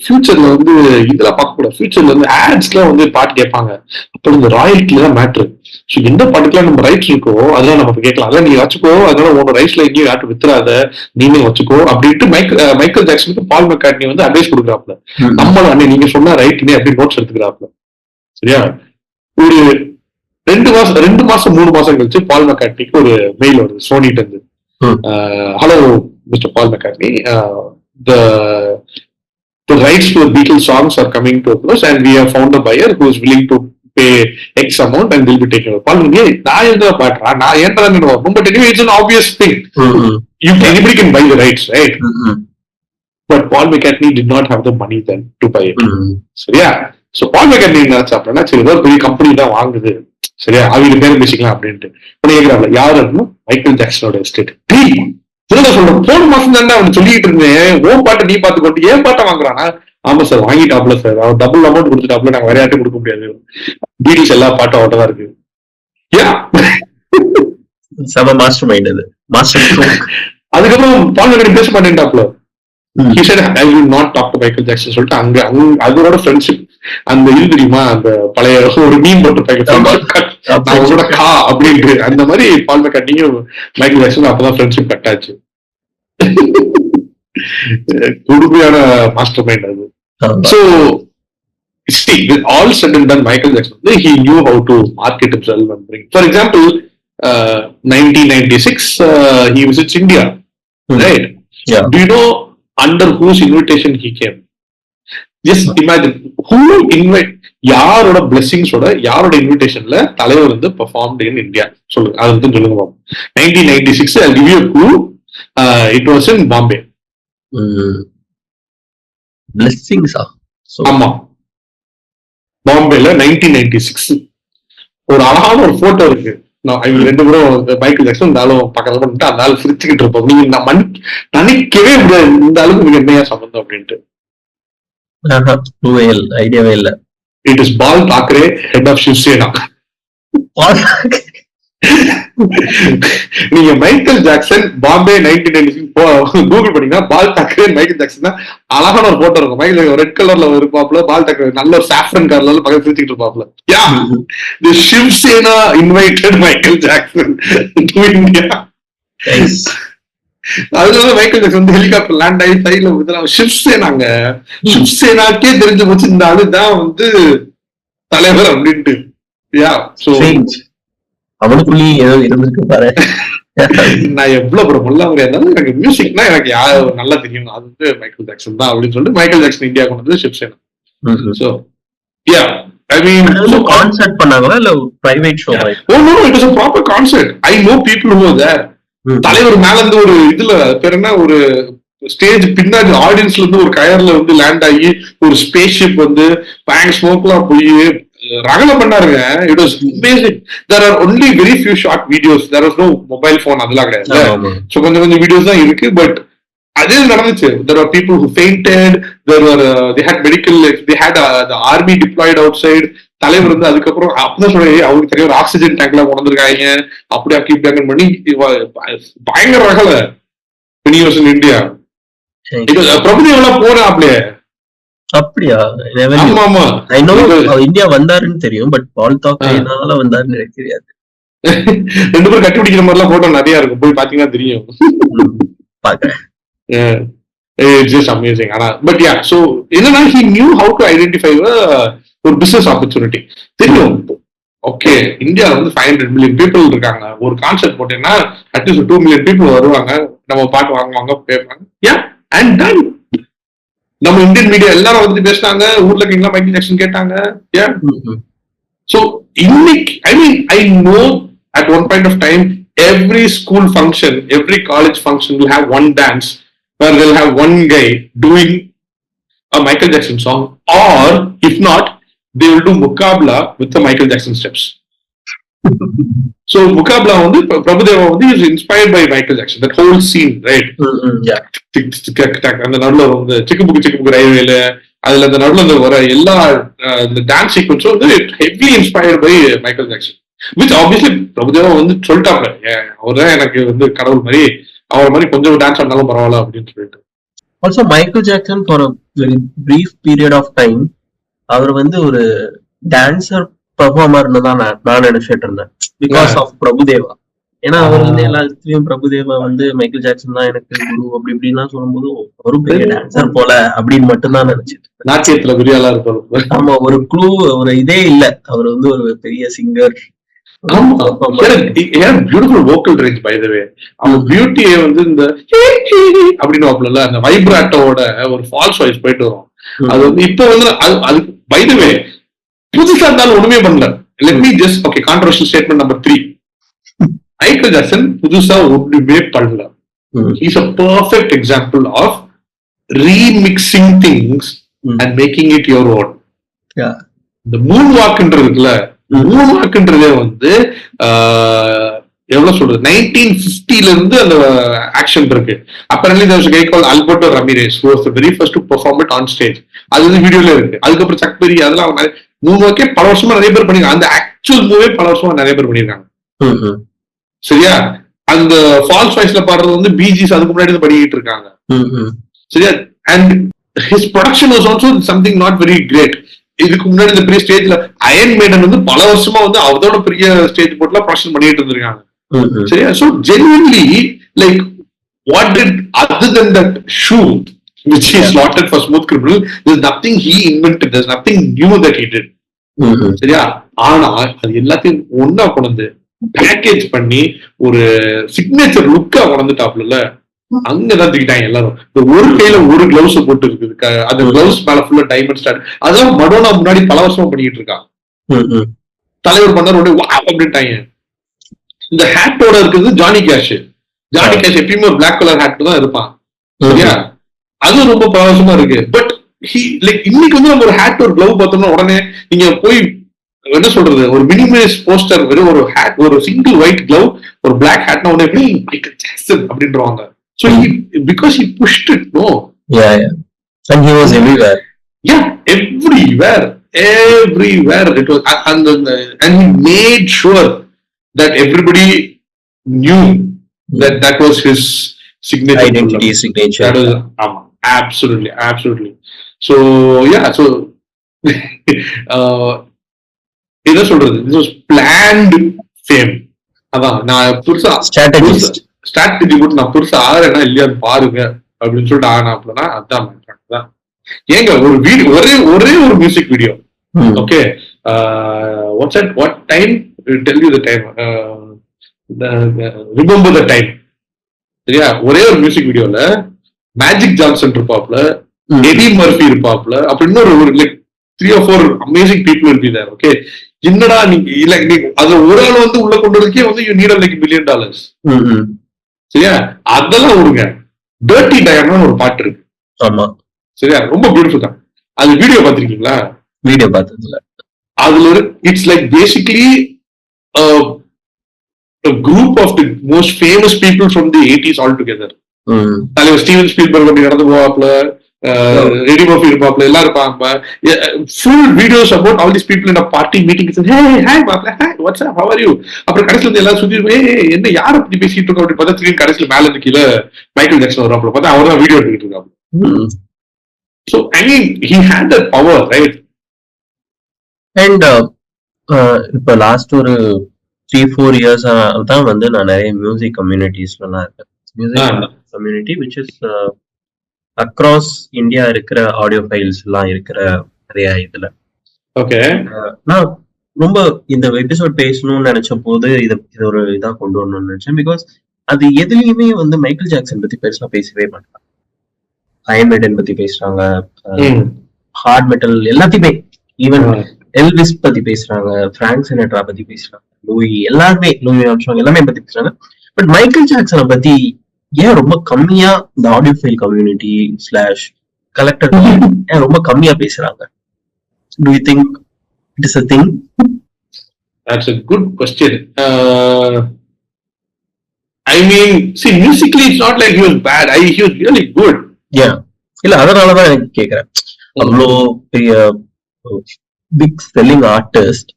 ஃபியூச்சர்ல வந்து இதெல்லாம் பார்க்க கூடாது, ஃபியூச்சர்ல வந்து ஆட்ஸ்லாம் வந்து பாட்டு கேட்பாங்க, அப்ப இந்த ராயல்ட்டில தான் மேட்ரு. ஸோ எந்த பாட்டுக்கெல்லாம் நம்ம ரைட்ஸ் இருக்கோ அதெல்லாம் நம்ம கேட்கலாம், அதெல்லாம் நீங்க வச்சுக்கோ, அதனால உன்னோட ரைட்ஸ்ல எங்கேயும் யார்ட்டு வித்துறாத, நீங்க வச்சுக்கோ அப்படின்ட்டு மைக்கேல் ஜாக்சனுக்கு பால் மெக்கார்ட்னி வந்து அட்வைஸ் கொடுக்குறாப்புல. நம்மளும் அண்ணே நீங்க சொன்னா ரைட்னே அப்படி நோட்ஸ் எடுத்துக்கிறாப்புல. சரியா? ஒரு 2 மாசம் 3 மாசம் கழிச்சு பால் மெக்கார்ட்னிக்கு ஒரு மெயில் வருது சோனிட்ட இருந்து. Hello mister Paul McCartney, the rights to the Beatles songs are coming to us and we have found a buyer who is willing to pay X amount and will be taking over. Paul, நான் எந்த பாட்டுறா, நான் ஏன்டா நினைவு, but anyway it's an obvious thing. Anybody can buy the rights, right? But Paul McCartney did not have the money then to buy it. சரியா? So Paul McCartney நினைச்சாப்லன்னா சரி ஏதோ பெரிய company தான் வாங்குது, சரியா அவங்க பேரும் பேசிக்கலாம் அப்படின்ட்டு கேட்கிறாப்ல. யாரு அப்படின்னா மைக்கேல் ஜாக்சனோட எஸ்டேட். சொல்றேன், போன மாசம் தானே அவன் சொல்லிட்டு இருந்தேன், ஓ பாட்டை நீ பாத்து கொண்டு ஏன் பாட்டை வாங்குறானா? ஆமா சார் வாங்கிட்டாப்ல சார், அவர் டபுள் அமௌண்ட் கொடுத்துட்டாப்ல, நாங்க வேற யார்ட்டும் கொடுக்க முடியாது, பீடிஸ் எல்லா பாட்டும் அவட்ட தான் இருக்கு. மாஸ்டர் மைண்ட் அது மாஸ்டர். அதுக்கப்புறம் பால் மெக்கார்ட்னி பேச மாட்டேன்டாப்ல. He said, I will not talk to Michael Jackson சொல்லிட்டு அங்க அதோட ஃப்ரெண்ட்ஷிப் அந்த இது தெரியுமா, அந்த பழைய ஒரு மீன் போட்டு கா அப்படின்ட்டு அந்த மாதிரி பால் மெக்கார்ட்னியும் மைக்கேல் ஜாக்சன் அப்பதான் ஃப்ரெண்ட்ஷிப் கட் ஆச்சு. கொடுமையான மாஸ்டர் மைண்ட் அது. So see, with all said and done, Michael Jackson he knew how to market himself and bring. For example, 1996 he visits India, right? Yeah. Do you know under whose invitation he came? Just imagine who invite, யாரோட blessings ஓட யாரோட இன்விடேஷன்ல தலைவர் வந்து performed in India. சொல்லுங்க, அது வந்து சொல்லுங்க பாப்போம். 1996 I'll give you a clue. It was in Bombay. blessings ஆமா, பாம்பேல 1996 ஒரு அழகான ஒரு போட்டோ இருக்கு. இவங்க 2 பேரும் மைக்கேல் ஜாக்சன் இந்த ஆளும் பக்கத்துல பண்ணிட்டு அந்த ஆள் சிரிச்சுக்கிட்டு இருப்போம். நீங்க நினைக்கவே முடியாது இந்த ஆளுக்கு நீங்க என்னையா சம்பந்தம் அப்படின்ட்டு. ஐடியாவே இல்ல. It is Bal Thackeray, head of Shiv Sena. நீங்க மைக்கேல் ஜாக்சன் பாம்பே 1996 கூகுள் பண்ணீங்கன்னா பால் தாக்கரே மைக்கேல் ஜாக்சன் தான் அழகான ஒரு போட்டோ இருக்கும். மைக்கேல் ரெட் கலர்ல இருப்பாப்ல, பால் தாக்கரே நல்ல ஒரு சாஃப்ரன் கலர்ல பக்கத்துல சிரிச்சுட்டு இருப்பாப்ல. The Shiv Sena invited Michael Jackson to India. அதனால மைக்கேல் ஜாக்சன் வந்து ஹெலிகாப்டர் லேண்ட் ஆகி சைட்ல இதெல்லாம் சிவசேனாங்க, சிவசேனாக்கே தெரிஞ்சு போச்சு இந்த ஆளுதான் வந்து தலைவர் அப்படின்ட்டு. அவனுக்குள்ளேயும் ஏதோ இருந்திருக்கு பாரு. நான் எவ்வளவு ஒரு முல்லா இருந்தாலும் எனக்கு மியூசிக்னா எனக்கு யாரு நல்லா தெரியும், அது வந்து மைக்கேல் ஜாக்சன் தான் அப்படின்னு சொல்லிட்டு மைக்கேல் ஜாக்சன் இந்தியா கொண்டு வந்து Shiv Sena. So yeah, I mean concert பண்ணாங்களா இல்ல private show? Oh no, it was a proper concert. I know people who were there. தலைவர் மேல இருந்து ஒரு இதுல பேர் என்ன, ஒரு ஸ்டேஜ் பின்னாடி ஆடியன்ஸ்ல இருந்து ஒரு கயர்ல வந்து லேண்ட் ஆகி ஒரு ஸ்பேஸ் ஷிப் வந்து பேங்க் ஸ்மோக்லாம் போய் ரகல பண்ணாருங்க. It was amazing. There are only very few short videos. There was no mobile phone, அதெல்லாம் கிடையாது. So கொஞ்சம் வீடியோஸ் தான் இருக்கு. பட் அதே நடந்துச்சு. There were people who fainted. There were they had medical, they had the army deployed outside. தலைவர் வந்து அதுக்கப்புறம் அப்பதான் சொல்றேன், அவருக்கு தெரிய ஒரு ஆக்சிஜன் டேங்க்ல கொண்டு இருக்காங்க, அப்படியே கீப் பண்ணி பயங்கர ரகல. When he was in India, பிரபுதேவெல்லாம் போறேன் அப்படியே. அப்படியா? ஆமா, இந்தியா வந்தாருன்னு தெரியும், பட் பால் தாக்கரேனால வந்தாருன்னு எனக்கு தெரியாது. 2 பேரும் கட்டி பிடிக்கிற மாதிரி எல்லாம் போட்டோ நிறைய இருக்கும், போய் பாத்தீங்கன்னா தெரியும். It's just amazing. But yeah, so என்னன்னா he knew how to identify ஒரு பிசினஸ் ஆப்பர்ச்சுனிட்டி. தெரியும், ஓகே இந்தியால வந்து 500 million people இருக்காங்க, ஒரு கான்செப்ட் போட்டீங்கன்னா அட்லீஸ்ட் 2 million people வருவாங்க, நம்ம பாட்டு வாங்குவாங்க, பேப்பாங்க. Yeah, and done. நம்ம இந்தியன் மீடியா எல்லாரும் வந்து பேசினாங்க, ஊர்ல இருக்கீங்களா மைக்கேல் ஜாக்சன் கேட்டாங்க. So இன்னைக்கு I know at one point of time every school function, every college function will have one dance where they'll have one guy doing a Michael Jackson song, or if not they will do mukabla with the Michael Jackson steps. So mukabla வந்து பிரபுதேவா வந்து is inspired by Michael Jackson, that whole scene, right? Yeah. அந்த நடுவுல வந்து சிக்கு ரயில்வேல அதுல அந்த நடுவுல வர எல்லா இந்த டான்ஸ் சீக்வன்ஸும் வந்து heavily inspired by Michael Jackson. Which obviously Prabhudeva வந்து சொல்லிட்டாப்ல, அவர் தான் எனக்கு வந்து கடவுள் மாதிரி, அவர் மாதிரி கொஞ்சம் டான்ஸ் ஆனாலும் பரவாயில்ல அப்படின்னு சொல்லிட்டு. Also Michael Jackson for a very brief period of time அவர் வந்து ஒரு டான்சர் பெர்ஃபார்மர்னு தான் நான் நினைச்சிட்டு இருந்தேன், பிகாஸ் ஆஃப் பிரபுதேவா. ஏன்னா அவர் வந்து எல்லாத்துலயும் பிரபுதேவா வந்து மைக்கேல் ஜாக்சன் தான் எனக்கு குரு அப்படி இப்படின்லாம் சொல்லும்போது ஒரு பெரிய டான்சர் போல அப்படின்னு மட்டும் தான் நினைச்சிட்டு நாட்டியத்துல பெரியாளா இருப்பாரு. ஆமா, ஒரு க்ளூ ஒரு இதே இல்ல அவர் வந்து ஒரு பெரிய singer. Beautiful vocal range by the way. அவங்க பியூட்டியே வந்து இந்த அப்படின்னு அந்த வைப்ராட்டோட ஒரு ஃபால்ஸ் வாய்ஸ் போயிட்டு வரும். அது வந்து இப்ப வந்து அது பை த வே புதுசா இருந்தாலும் ஒண்ணுமே பண்ணல. Let me just okay controversial statement number 3. Michael Jackson புதுசா ஒண்ணுமே பண்ணல. Is a perfect example of remixing things and making it your own. இந்த மூன் வாக்குன்றதுல மூன் வாக்குன்றதே வந்து எவ்வளவு சொல்றது 1950 இருந்து அந்த ஆக்ஷன் இருக்கு. apparently there was a guy called Alberto Ramirez who was the very first to perform it on stage. அது வந்து வீடியோல இருக்கு. அதுக்கப்புறம் சக்பெரி அதெல்லாம் மூன் வாக்கே பல வருஷமா நிறைய பேர் பண்ணிருக்காங்க. அந்த ஆக்சுவல் மூவே பல வருஷமா நிறைய பேர் பண்ணிருக்காங்க. சரியா? அந்த ஃபால்ஸ் வாய்ஸ்ல பாடுறது வந்து பிஜிஸ் அதுக்கு முன்னாடி பண்ணிட்டு இருக்காங்க. சரியா? And his production was also something not very great. இதுக்கு முன்னாடி இந்த பெரிய ஸ்டேஜ்ல அயன் மேடன் வந்து பல வருஷமா வந்து அதோட பெரிய ஸ்டேஜ் போட்டுலாம் ப்ரொடக்ஷன் பண்ணிட்டு இருந்திருக்காங்க. சரியா? So genuinely like what did other then that shoe which he slotted for Smooth Criminal, there's nothing he invented, there's nothing new that he did. சரியா? ஆனா அது எல்லாத்தையும் ஒன்னா கொண்டு பேக்கேஜ் பண்ணி ஒரு சிக்னேச்சர் லுக்கா கொண்டுட்டாப்ல. அங்கதான் தூக்கிட்டாங்க எல்லாரும். ஒரு கையில ஒரு கிளவுஸ் போட்டு இருக்குது, அந்த கிளவுஸ் மேல ஃபுல்லா டைமண்ட் ஸ்டார். அதெல்லாம் மடோனா முன்னாடி பல வருஷமா பண்ணிட்டு இருக்கான். தலைவர் பண்ணார் உடனே வா அப்படின்ட்டாங்க. இந்த ஹேட்டோட இருக்குது ஜானி கேஷ். ஜானி கேஷ் எப்பயுமே ஒரு பிளாக் கலர் ஹேட் தான் இருப்பான். சரியா? அது ரொம்ப பிரகாசமா இருக்கு. பட் லைக் இன்னைக்கு வந்து நம்ம ஒரு ஹேட் ஒரு கிளவ் பார்த்தோம்னா உடனே நீங்க போய் என்ன சொல்றது ஒரு மினிமலிஸ்ட் போஸ்டர் வெறும் ஒரு ஹேட் ஒரு சிங்கிள் ஒயிட் கிளவ் ஒரு பிளாக் ஹேட்னா உடனே மைக்கேல் ஜாக்சன் அப்படின்றாங்க. So because he pushed it, no. Yeah. And he was everywhere. Yeah, everywhere. It was, and he made sure that everybody knew that was his signature. Identity signature. That was, absolutely. So yeah, so என்ன சொல்றது, this was planned fame. அதான் நான் புதுசா strategy போட்டு நான் புதுசா ஆறேன்னா இல்லையான்னு பாருங்க அப்படின்னு சொல்லிட்டு ஆனாப்லனா அதான் ஏங்க ஒரு வீடியோ ஒரே ஒரு music video. Okay, what time tell you the time, remember the time. சரியா? ஒரே ஒரு மியூசிக் வீடியோல மேஜிக் ஜான்சன் இருப்பாப்ல, எடி மர்ஃபி இருப்பாப்ல, அப்புறம் இன்னொரு like 3 or 4 amazing people will be there. Okay, என்னடா நீங்க இல்ல அது ஒரு ஆள் வந்து உள்ள கொண்டு வரதுக்கே வந்து you need like $1 billion. சரியா? அதெல்லாம் விடுங்க. டர்ட்டி டயானா ஒரு பாட்டு இருக்கு. ஆமா. சரியா? ரொம்ப பியூட்டிஃபுல் தான். அது வீடியோ பாத்திருக்கீங்களா? வீடியோ பார்த்ததுல அதுல it's like basically a group of the most famous people from the 80s all together. தலைவர் ஸ்டீவன் ஸ்பீல்பர்க் அப்படி நடந்து போவாப்ல, ரெடி மர்ஃபி இருப்பாப்ல, எல்லாம் இருப்பாங்க. Full videos about all these people in a party meeting. Hi மாப்ள, hi what's up, how are you. அப்புறம் கடைசில இருந்து எல்லாரும் சுத்தி என்ன யார பத்தி பேசிட்டு இருக்கோம் அப்படி பார்த்தா திடீர்னு கடைசில மேல இருந்து கீழே மைக்கேல் ஜாக்சன் வராப்ல பார்த்தா அவர் தான் வீடியோ எடுத்துக்கிட்டு இருக்காங்க. So I mean he had that power, right? And இப்ப லாஸ்ட் ஒரு 3-4 years தான் வந்து நான் நிறைய மியூசிக் கம்யூனிட்டிஸ்லாம் இருக்கேன். Music community which is across India இருக்கிற ஆடியோ ஃபைல்ஸ் எல்லாம் இருக்கிற நிறைய இதுல. ஓகே, நான் ரொம்ப இந்த எபிசோட் பேசணும்னு நினைச்ச போது இது ஒரு இதா கொண்டு வரணும்னு நினைச்சேன். பிகாஸ் அது எதுலயுமே வந்து மைக்கேல் ஜாக்சன் பத்தி பெருசா பேசவே மாட்டாங்க. அயன் மேடன் பத்தி பேசுறாங்க, ஹார்ட் மெட்டல் எல்லாத்தையுமே, ஈவன் எல்விஸ் பத்தி பேசுறாங்க, பிராங்க் சினட்ரா பத்தி பேசுறாங்க, லூயி எல்லாருமே, லூயி ஆம்ஸ்ட்ராங் எல்லாமே பத்தி பேசுறாங்க. பட் மைக்கேல் ஜாக்சனை பத்தி ஏன் ரொம்ப கம்மியா இந்த ஆடியோ ஃபைல் கம்யூனிட்டி / கலெக்டர் ஏன் ரொம்ப கம்மியா பேசுறாங்க? Do you think it is a thing? That's a good question. I mean, see, musically it's not like he was bad. He was really good. Yeah. இல்ல அதனாலதான் எனக்கு கேக்குறேன். அவ்வளோ பெரிய பிக் செல்லிங் ஆர்டிஸ்ட்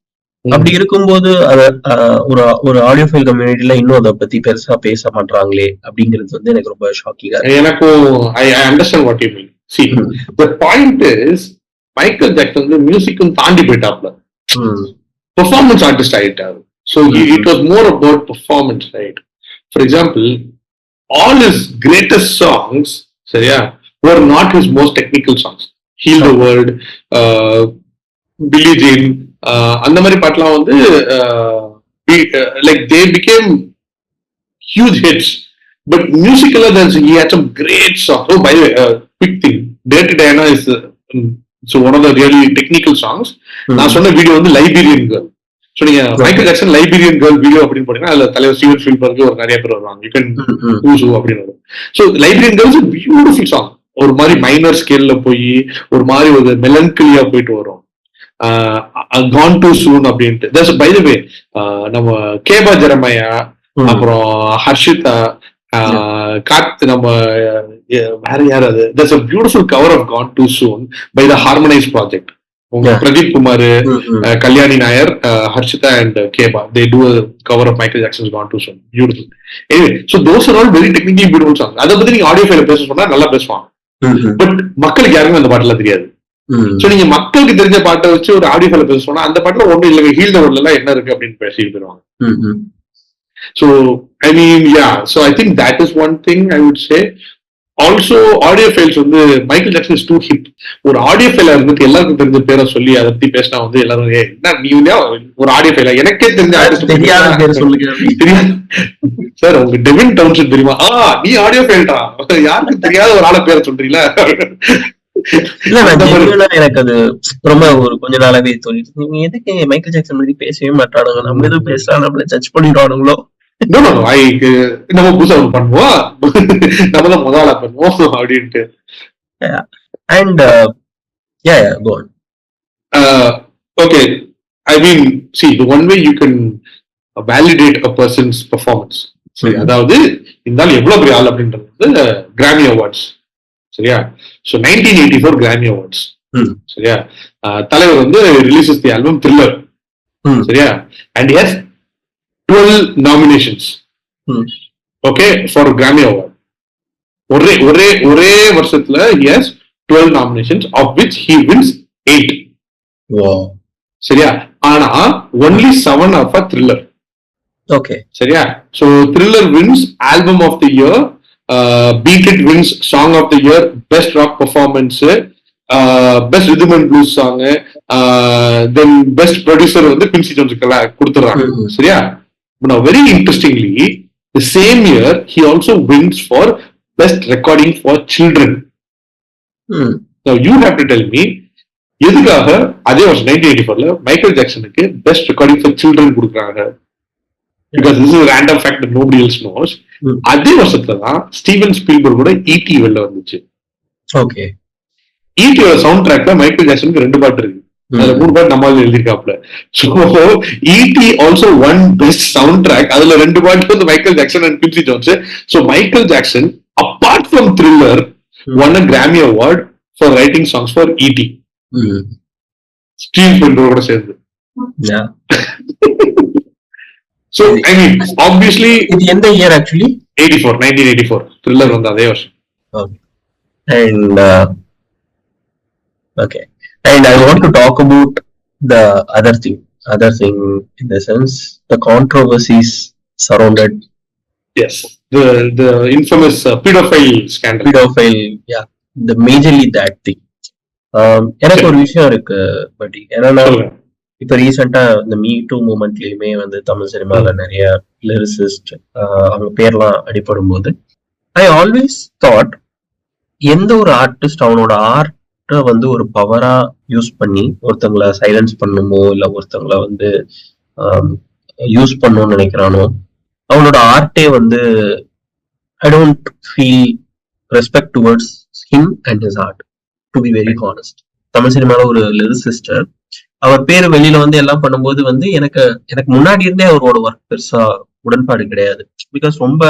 அப்படி இருக்கும்போது அத ஒரு ஒரு ஆடியோ ஃபைல் கம்யூனிட்டில இன்னும் அதை பத்தி பெருசா பேச மாட்டாங்களே அப்படிங்கிறது வந்து எனக்கு ரொம்ப ஷாக்கிங்கா எனக்கும் I understand what you mean. See the point is Michael Jackson வந்து மியூசிக்கும் தாண்டி போயிட்டாப்ல, பெர்ஃபார்மன்ஸ் ஆர்டிஸ்ட் ஆயிட்டாரு. So it was more about performance, right? For example, all his greatest songs, சரியா, were not his most technical songs. Heal the World, Billie Jean, அந்த மாதிரி பாட்டுலாம் வந்து like they became huge hits. But musically, he had some great songs. Oh, by the way, quick thing, Dirty Diana is so one of the really technical songs. நான் சொன்ன video வந்து Liberian girl. So நீங்க Michael Jackson Liberian girl video அப்படின்னு போட்டீங்கன்னா அதுல தலைவர் Steven Spielberg ஒரு நிறைய பேர் வருவாங்க. யூ கேன் ஹூஸ் ஹூ அப்படின்னு வரும். So Liberian girls beautiful song. ஒரு மாதிரி மைனர் ஸ்கேல்ல போய் ஒரு மாதிரி ஒரு மெலன்கலியா போயிட்டு வரும். கான் டு சூன் அப்படின்ட்டு. பை த வே நம்ம கேபா ஜெரமையா, அப்புறம் ஹர்ஷிதா, காத், நம்ம வேற யார் அது, there's a beautiful cover of Gone Too Soon by the Harmonize Project. Pradeep Kumar, Kalyani Nair, Harshita and கேபா, they do a cover of Michael Jackson's Gone Too Soon. Beautiful. Anyway, so those are all very technically beautiful songs. அதை பத்தி நீங்க audio ஃபைல பேச சொன்னா நல்லா பேசுவாங்க. But மக்களுக்கு யாருமே அந்த பாட்டுல தெரியாது. சோ நீங்க மக்களுக்கு தெரிஞ்ச பாட்டை வச்சு ஒரு ஆடியோ ஃபைல பேச சொன்னா அந்த பாட்டுல ஒண்ணு இல்லைங்க, ஹீல் த வேர்ல்ட்ல என்ன இருக்கு அப்படின்னு பேசிட்டு போயிருவாங்க. So I mean, yeah, so I think that is one thing I would say. Also audio files வந்து Michael Jackson is too hip. ஒரு ஆடியோ ஃபைல இருந்துட்டு எல்லாருக்கும் தெரிஞ்ச பேரை சொல்லி அதை பத்தி பேசினா வந்து எல்லாரும் என்ன நீ ஒரு ஆடியோ ஃபைல எனக்கே தெரிஞ்ச ஆர்டிஸ்ட் தெரியாது சார், உங்க டெவின் டவுன்ஷிப் தெரியுமா? நீ ஆடியோ ஃபைல்டா, யாருக்கு தெரியாத ஒரு ஆளை பேரை சொல்றீங்களா? எனக்கு அது ரொம்ப ஒரு கொஞ்ச நாளாவே தோணிட்டு, நீங்க எதுக்கு மைக்கேல் ஜாக்சன் பத்தி பேசவே மாட்டானுங்க, நம்ம எதுவும் பேசா நம்மள ஜட்ஜ் பண்ணிடுவானுங்களோ. நம்ம புதுசா பண்ணுவோம், நம்ம தான் முதல்ல பண்ணுவோம் அப்படின்ட்டு. And go on. Okay, I mean, see, the one way you can validate a person's performance, சரி, அதாவது இந்த ஆள் எவ்வளவு பெரிய ஆள் அப்படின்றது கிராமி அவார்ட்ஸ். சரியா? So 1984 கிராமி அவார்ட்ஸ். சரியா? தலைவர் வந்து ரிலீசஸ் தி ஆல்பம் த்ரில்லர். சரியா? And yes, 12 nominations. Okay, for Grammy Award. ஒரே வருஷத்துல he has 12 nominations, of which he wins 8. Wow. சரியா? ஆனா only 7 are for Thriller. Okay. சரியா? So Thriller wins Album of the Year, Beat It wins Song of the Year, Best Rock Performance, Best Rhythm and Blues Song, then Best Producer வந்து Quincy Jones கொடுத்துறாங்க. சரியா? But now, very interestingly, the same year he also wins for Best Recording for Children. Now you have to tell me, எதுக்காக அதே வருஷம் 1984 Michael ஜாக்சனுக்கு Best Recording for Children கொடுக்குறாங்க? Because this is a random fact that nobody else knows. அதே வருஷத்துல தான் Steven Spielberg கூட E.T. வெளில வந்துச்சு. ஓகே, E.T.யோட சவுண்ட் ட்ராக்ல மைக்கேல் ஜாக்சனுக்கு 2 பாட்டு இருக்கு. அதுல 3 பாட்டு நம்மளால எழுதிருக்காப்ல. So E.T. also won best soundtrack. அதுல 2 பாட்டு வந்து Michael Jackson and Quincy Jones. So Michael Jackson, apart from Thriller, won a Grammy Award for writing songs for E.T. Steve Spielberg கூட சேர்ந்து. Yeah. So I mean, obviously இது எந்த year actually? 1984. Thriller வந்து அதே வருஷம். Okay. And okay. And I want to talk about the other thing in the sense, the controversies surrounded. Yes, the infamous pedophile scandal. Yeah, the majorly that thing. எனக்கு ஒரு விஷயம் இருக்கு but என்னன்னா, இப்ப ரீசெண்டா இந்த மீ டூ மூமெண்ட்லயுமே வந்து தமிழ் சினிமால நிறைய லிரிசிஸ்ட் அவங்க பேர்லாம் அடிபடும் போது ஐ ஆல்வேஸ் தாட், எந்த ஒரு ஆர்டிஸ்ட் அவனோட ஆர்ட் வந்து ஒரு பவரா யூஸ் பண்ணி ஒருத்தங்களை சைலன்ஸ் பண்ணுமோ இல்ல ஒருத்தங்களை வந்து யூஸ் பண்ணணும்னு நினைக்கிறானோ, அவனோட ஆர்ட்டே வந்து I don't feel respect towards him and his art, to be very honest. Tamil சினிமால ஒரு லிரிசிஸ்டர் அவர் பேரு வெளியில வந்து எல்லாம் பண்ணும்போது வந்து எனக்கு முன்னாடி இருந்தே அவரோட ஒர்க் பெருசா உடன்பாடு கிடையாது. பிகாஸ் ரொம்ப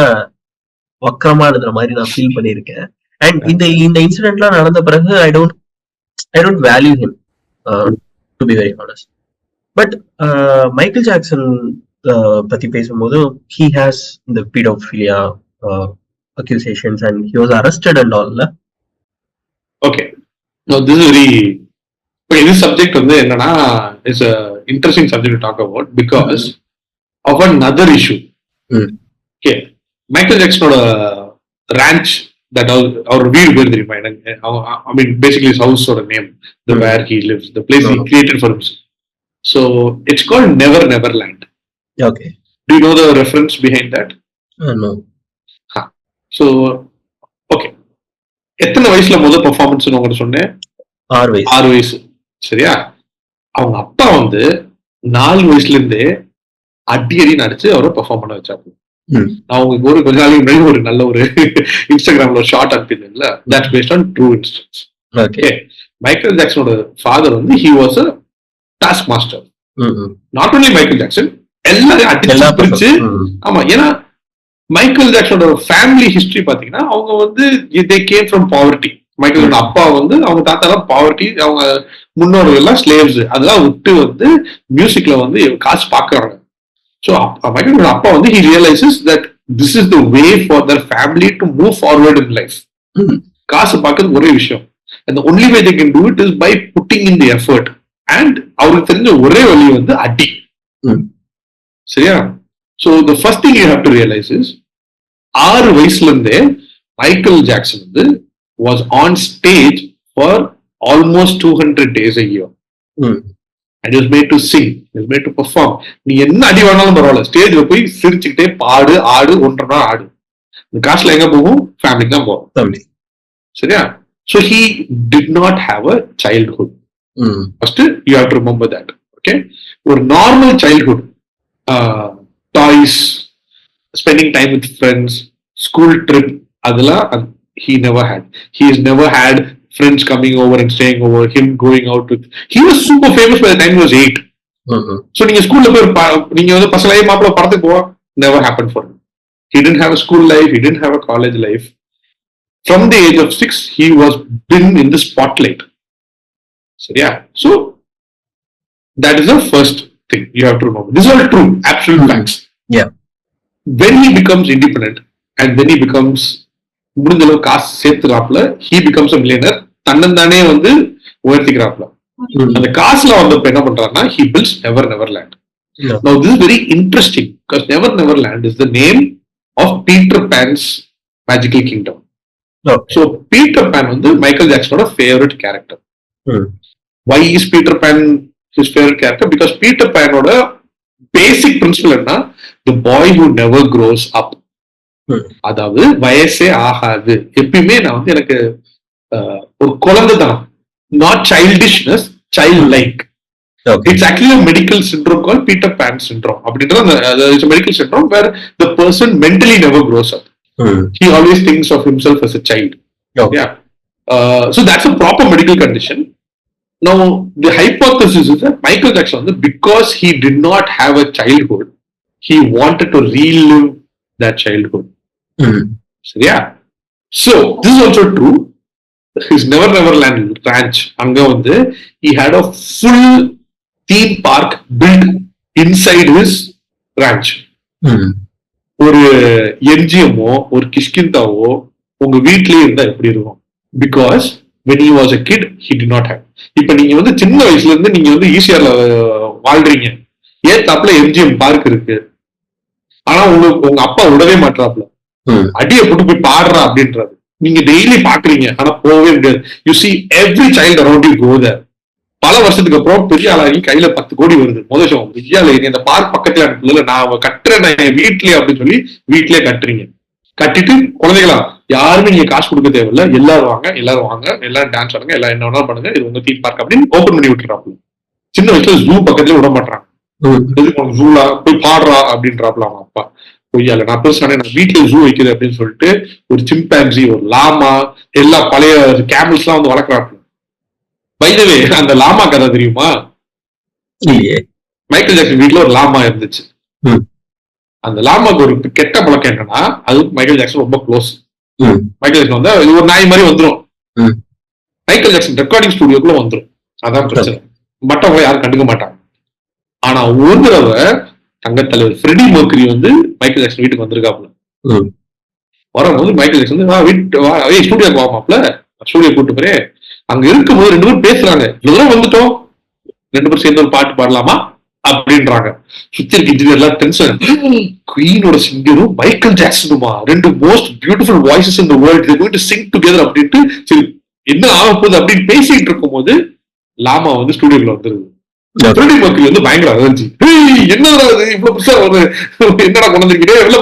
வக்கரமா இருக்கிற மாதிரி நான் ஃபீல் பண்ணியிருக்கேன். அண்ட் இந்த இன்சிடென்ட்லாம் நடந்த பிறகு I don't value him, to be very honest. But Michael Jackson பத்தி பேசும்போது he has the pedophilia accusations and he was arrested and all. Okay, now this is very, okay, this subject வந்து என்னன்னா is a interesting subject to talk about because of another issue. Okay, Michael ஜாக்சனோட ranch that our வீடு பேர் தெரியுமா எனக்கு? I mean basically his house ஓட name, the where he lives, the place he created for himself. So it's called Never Never Land. Okay. Do you know the reference behind that? No. So okay, எத்தனை வயசுல முதல் performance உங்களுக்கு சொன்னேன்? 6 வயசு. சரியா? அவங்க அப்பா வந்து 4 வயசுல இருந்தே அடி நடிச்சு அவரை பெர்ஃபார்ம் பண்ண வச்சாங்க. நான் உங்களுக்கு கொஞ்ச நாளைக்கு முன்னாடி ஒரு நல்ல ஒரு இன்ஸ்டாகிராம்ல ஒரு ஷார்ட் அனுப்பியிருந்தேன்ல, that's based on true instances. Okay, Michael ஜாக்சனோட ஃபாதர் வந்து he was a task master. Not only Michael Jackson, எல்லாரையும் அடிச்சு பிரிச்சு. ஆமா, ஏன்னா மைக்கேல் ஜாக்சனோட ஃபேமிலி ஹிஸ்டரி பாத்தீங்கன்னா அவங்க வந்து they came from poverty. மைக்கேலோட அப்பா வந்து அவங்க தாத்தாலாம் பாவர்ட்டி, அவங்க முன்னோர்கள் எல்லாம் ஸ்லேவ்ஸ், அதெல்லாம் விட்டு வந்து மியூசிக்ல வந்து காசு பாக்குறாங்க. ஸோ மைக்கேலோட அப்பா வந்து he realizes that this is the way for their family to move forward in life. காசு பார்க்கறது ஒரே விஷயம், and the only way they can do it is by putting in the effort. And அவருக்கு தெரிஞ்ச ஒரே வழி வந்து அடி. சரியா? So the first thing you have to realize is 6 வயசுல இருந்தே மைக்கேல் ஜாக்சன் வந்து was on stage for almost 200 days a year. And he was made to sing, he was made to perform. நீ என்ன அடி வேணாலும் பரவாயில்ல, ஸ்டேஜ்ல போய் சிரிச்சுக்கிட்டே பாடு, ஆடு, 1.5 நாள் ஆடு. இந்த காசுல எங்க போகும்? ஃபேமிலிக்கு தான் போகும். சரியா? So he did not have a childhood. First you have to remember that. Okay, ஒரு normal childhood, toys, spending time with friends, school trip, அதெல்லாம் he never had. He has never had friends coming over and staying over, him going out with. He was super famous by the time he was 8. So நீங்க ஸ்கூல்ல போய் நீங்க வந்து பசங்களாயே மாப்பிள்ள படத்துக்கு போவா, never happened for him. He didn't have a school life, he didn't have a college life. From the age of 6 he was been in the spotlight. So yeah, so that is the first thing you have to remember. This is all true, absolute facts. Yeah. When he becomes independent and then he becomes முடிஞ்ச அளவு காசு சேர்த்துக்கிறாப்ல, he becomes a millionaire, தன்னந்தானே வந்து உயர்த்திக்கிறாப்ல. அந்த காசுல வந்தப்ப என்ன பண்றாருன்னா he builds Never Never Land. Now this is very interesting because Never Never Land is the name of Peter Pan's magical kingdom. So Peter Pan வந்து Michael ஜாக்சனோட favorite character. Why is Peter Pan his favorite character? Because Peter Panோட basic principle என்ன? The boy who never grows up. அதாவது வயசே ஆகாது. எப்பயுமே நான் வந்து எனக்கு ஒரு குழந்தை தான், not childishness, child like. It's actually a medical syndrome called Peter Pan syndrome. அப்படின்றது it's a medical syndrome where the person mentally never grows up. He always thinks of himself as a child. Yeah. So that's a proper medical condition. Now the hypothesis is that Michael Jackson, because he did not have a childhood, he wanted to relive that childhood. So yeah, so this is also true. His Never Never Land ranch, anga வந்து he had a full theme park built inside his ranch. ஒரு எம்ஜிஎம்மோ ஒரு கிஷ்கிந்தாவோ உங்க வீட்லயே இருந்தா எப்படி இருக்கும்? Because when he was a kid he did not have. இப்ப நீங்க வந்து சின்ன வயசுல இருந்து நீங்க வந்து ஈசிஆர்ல வாழ்றீங்க, ஏத்தாப்புல எம்ஜிஎம் பார்க் இருக்கு, ஆனா உங்க அப்பா விடவே மாட்டாப்ல, அடியை போட்டு போய் பாடுறா அப்படின்றது. நீங்க டெய்லி பாக்குறீங்க, ஆனா போகவே முடியாது. You see every child around you go there. பல வருஷத்துக்கு அப்புறம் பெரிய ஆளாகி கையில 10 கோடி வருது, முதல் பெரியால இந்த பார்க் பக்கத்துல அனுப்புல நான் கட்டுறேன் என் வீட்லயே அப்படின்னு சொல்லி வீட்லயே கட்டுறீங்க. கட்டிட்டு குழந்தைகளா யாருமே நீங்க காசு கொடுக்க தேவையில்ல, எல்லாரும் வாங்க எல்லாரும் டான்ஸ் ஆடுங்க, எல்லாம் என்ன வேணாலும் பண்ணுங்க, இது உங்க தீம் பார்க் அப்படின்னு ஓபன் பண்ணி விட்டுறாப்புல. சின்ன வயசுல ஜூ பக்கத்துல விட மாட்டாங்க, ஜூலா போய் பாடுறா அப்படின்றாப்புல அவங்க அப்பா. பொய்யால நான் பெருசானே நான் வீட்டுல ஜூ வைக்கிறேன் அப்படின்னு சொல்லிட்டு ஒரு சிம்பான்சி, ஒரு லாமா, எல்லா பழைய கேமல்ஸ் எல்லாம் வந்து வளர்க்குறாப்புல. பை தி வே, அந்த லாமா கதை தெரியுமா? மைக்கேல் ஜாக்சன் வீட்டுல ஒரு லாமா இருந்துச்சு. அந்த லாமாக்கு ஒரு கெட்ட பழக்கம் என்னன்னா, அது மைக்கேல் ஜாக்சன் ரொம்ப க்ளோஸ். மைக்கேல் ஜாக்சன் வந்து ஒரு நாய் மாதிரி வந்துடும், மைக்கேல் ஜாக்சன் ரெக்கார்டிங் ஸ்டுடியோக்குள்ள வந்துடும். அதான் பிரச்சனை, மற்றவங்களை யாரும் கண்டுக்க மாட்டாங்க. ஆனா ஒரு தடவை தங்கத்தலைவர் ஃப்ரெடி மர்க்கரி வந்து மைக்கேல் ஜாக்சன் வீட்டுக்கு வந்திருக்காப்ல. வரும்போது மைக்கேல் ஜாக்சன் ஸ்டூடியோக்கு வாமாப்ல, ஸ்டூடியோ கூட்டு போறே. அங்க இருக்கும்போது 2 பேரும் பேசுறாங்க, இதெல்லாம் வந்துட்டோம், 2 பேரும் சேர்ந்து ஒரு பாட்டு பாடலாமா அப்படின்றாங்க. சுத்தி இருக்க இன்ஜினியர் எல்லாம் டென்ஷன். குயினோட சிங்கரும் மைக்கேல் ஜாக்சனுமா, 2 most beautiful voices in the world, they going to sing together அப்படின்ட்டு சரி என்ன ஆக போகுது அப்படின்னு பேசிட்டு இருக்கும் போது லாமா வந்து ஸ்டூடியோக்குள்ள வந்துருது. ஃப்ரெடி மர்க்கரி வந்து பயங்கர அலர்ஜி. என்னடா இது இவ்வளவு புதுசா வருது, என்னடா கொண்டு வந்திருக்கீங்க, வெளில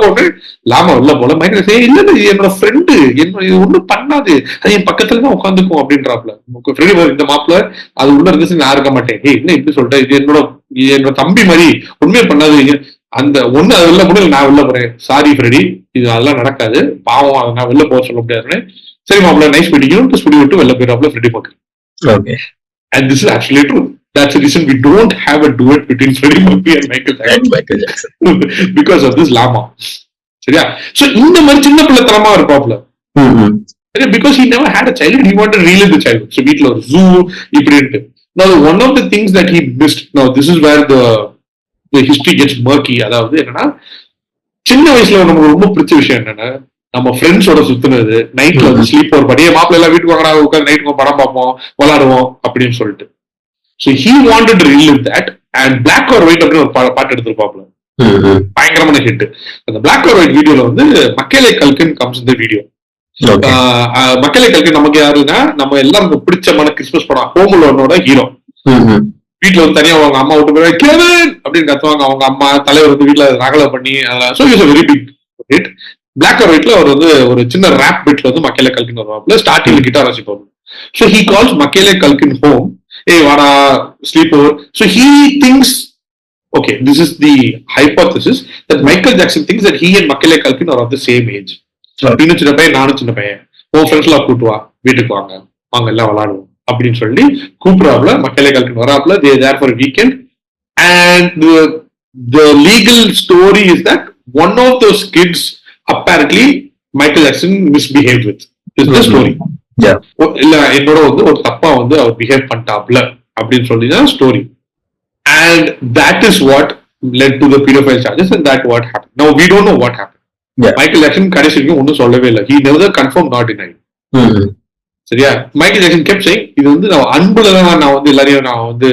போட்டு லாமா வெளில போல. மைக்கேல் இல்ல என்னோட ஃப்ரெண்டு, என்ன இது ஒண்ணும் பண்ணாது, அது என் பக்கத்துலதான் உட்காந்துக்கும் அப்படின்றாப்ல. ஃப்ரெடி இந்த மாப்பிள்ள அது உள்ள இருந்துச்சு, நான் இருக்க மாட்டேன். என்ன இப்படி சொல்லிட்டேன், இது என்னோட தம்பி மாதிரி, உண்மையை பண்ணாது அந்த ஒண்ணு, அது வெளில போட நான் வெளில போறேன், சாரி ஃப்ரெடி, இது அதெல்லாம் நடக்காது, பாவம், அதை நான் வெளில போக சொல்ல முடியாதுன்னு. சரி மாப்பிள்ள நைஸ் மீட்டிங் ஸ்டூடியோ விட்டு வெளில போயிடாப்ல Freddie Mercury. And this is actually true. That's the reason we don't have a duet between Freddie Mercury and Michael Jackson. Because of this llama. சரியா? So இந்த மாதிரி சின்ன பிள்ளைத்தனமா இருப்பாப்ல. Because he never had a childhood, he wanted to relive the childhood. So வீட்ல ஒரு zoo இப்படின்ட்டு. Now one of the things that he missed, now this is where the history gets murky. அதாவது என்னன்னா, சின்ன வயசுல நமக்கு ரொம்ப பிடிச்ச விஷயம் என்னன்னா, நம்ம ஃப்ரெண்ட்ஸோட சுத்துனது, நைட்ல வந்து ஸ்லீப் ஓவர் படியே மாப்பிள்ள எல்லாம் வீட்டுக்கு வாங்கடா, உட்காந்து நைட் படம் பார்ப்போம், விளையாடுவோம் அப்படின்னு சொல்லிட்டு. So he wanted to relive that, and Black or White அப்படின்னு ஒரு பாட்டு எடுத்திருப்பாப்ல, பயங்கரமான ஹிட். அந்த Black or White வீடியோல வந்து மக்களே கல்கின் கம்ஸ் இந்த வீடியோ. மக்களே கல்கின் நமக்கு யாருன்னா, நம்ம எல்லாருக்கும் பிடிச்சமான கிறிஸ்துமஸ் படம் ஹோம் அலோனோட ஹீரோ. வீட்டுல வந்து தனியா அவங்க அம்மா விட்டு போய் கேவன் அப்படின்னு கத்துவாங்க, அவங்க அம்மா தலைவர் வந்து வீட்டுல ரகலை பண்ணி அதெல்லாம். So it's a very big hit. Black or Whiteல அவர் வந்து ஒரு சின்ன ரேப் பிட்ல வந்து மக்களே கல்கின் வருவாப்ல, ஸ்டார்டிங்ல கிட்டார் வாசிப்பாரு. So he calls மக்களே கல்கின் home. Hey, vada, sleep over. So he thinks, okay, this is the hypothesis that Michael Jackson thinks that he and Macaulay Culkin are of the same age. நீனும் சின்ன பையன், நானும் சின்ன பையன், உன் friends எல்லாம் கூட்டு வா, வீட்டுக்கு வாங்க, எல்லாம் விளையாடுவோம் அப்படின்னு சொல்லி கூப்பிடுறாப்ல. Macaulay Culkin வராப்ல, they are there for a weekend. And the legal story is that one of those kids apparently Michael Jackson misbehaved with. This is the story. இல்ல என்னோட வந்து ஒரு தப்பா வந்து அவர் பிஹேவ் பண்ணிட்டாப்ல அப்படின்னு சொல்லிதான் story. And that is what led to the pedophile charges, and that what happened. Now we don't know what happened. Michael Jackson கடைசி வரைக்கும் ஒன்னும் சொல்லவே இல்லை. He never confirmed nor denied. சரியா? மைக்கேல் ஜாக்சன் kept saying, இது வந்து நான் அன்புலதான் நான் வந்து எல்லாரையும் நான் வந்து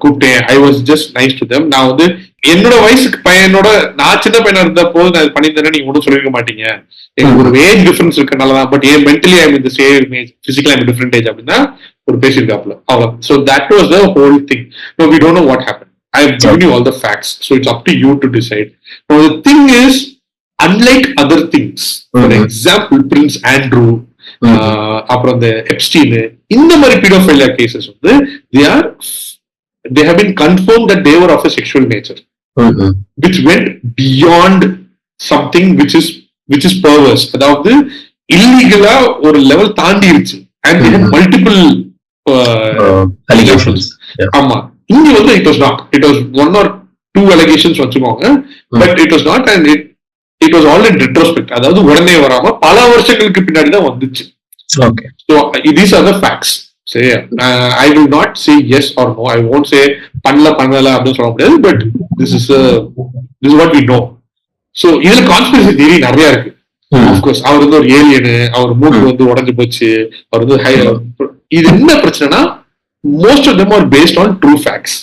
கூப்பிட்டேன், I was just nice to them. நான் வந்து என்னோட வயசுக்கு பையனோட நான் சின்ன பையனா இருந்த போது நான் பண்ணியிருந்தேன்னு நீங்க ஒன்றும் சொல்லிருக்க மாட்டீங்க, எனக்கு ஒரு ஏஜ் டிஃபரன்ஸ் இருக்கனாலதான், பட் ஏன் மென்டலி ஐ இந்த same age, physically I different age அப்படின்னா ஒரு பேசியிருக்காப்ல அவ்வளவு. So that was the whole thing. No we don't know what happen. I have given you all the facts, so it's up to you to decide. Now the thing is, unlike other things, for example Prince Andrew, அப்புறம் இந்த Epstein, இந்த மாதிரி பீடோஃபைலியா cases வந்து they have been confirmed that they were of a sexual nature, which went beyond something which is perverse. அதாவது இல்லீகலா ஒரு level தாண்டிருச்சு. And they had multiple allegations. ஆமா, இங்க வந்து it was not. It was 1 or 2 allegations வச்சுக்கோங்க, but it was not, and it was all in retrospect. அதாவது உடனே வராம பல வருஷங்களுக்கு பின்னாடி தான் வந்துச்சு. Okay. So these are the facts. Say, I will not say yes or no. I won't say பண்ணல அப்படின்னு சொல்ல முடியாது. But this is what we know. So இதுல கான்ஸ்பிரசி தியரி நிறைய இருக்கு. Of course, அவர் வந்து ஒரு ஏலியனு, அவர் மூக்கு வந்து உடஞ்சு போச்சு, அவர் வந்து இது என்ன பிரச்சனைனா, most of them are based on true facts.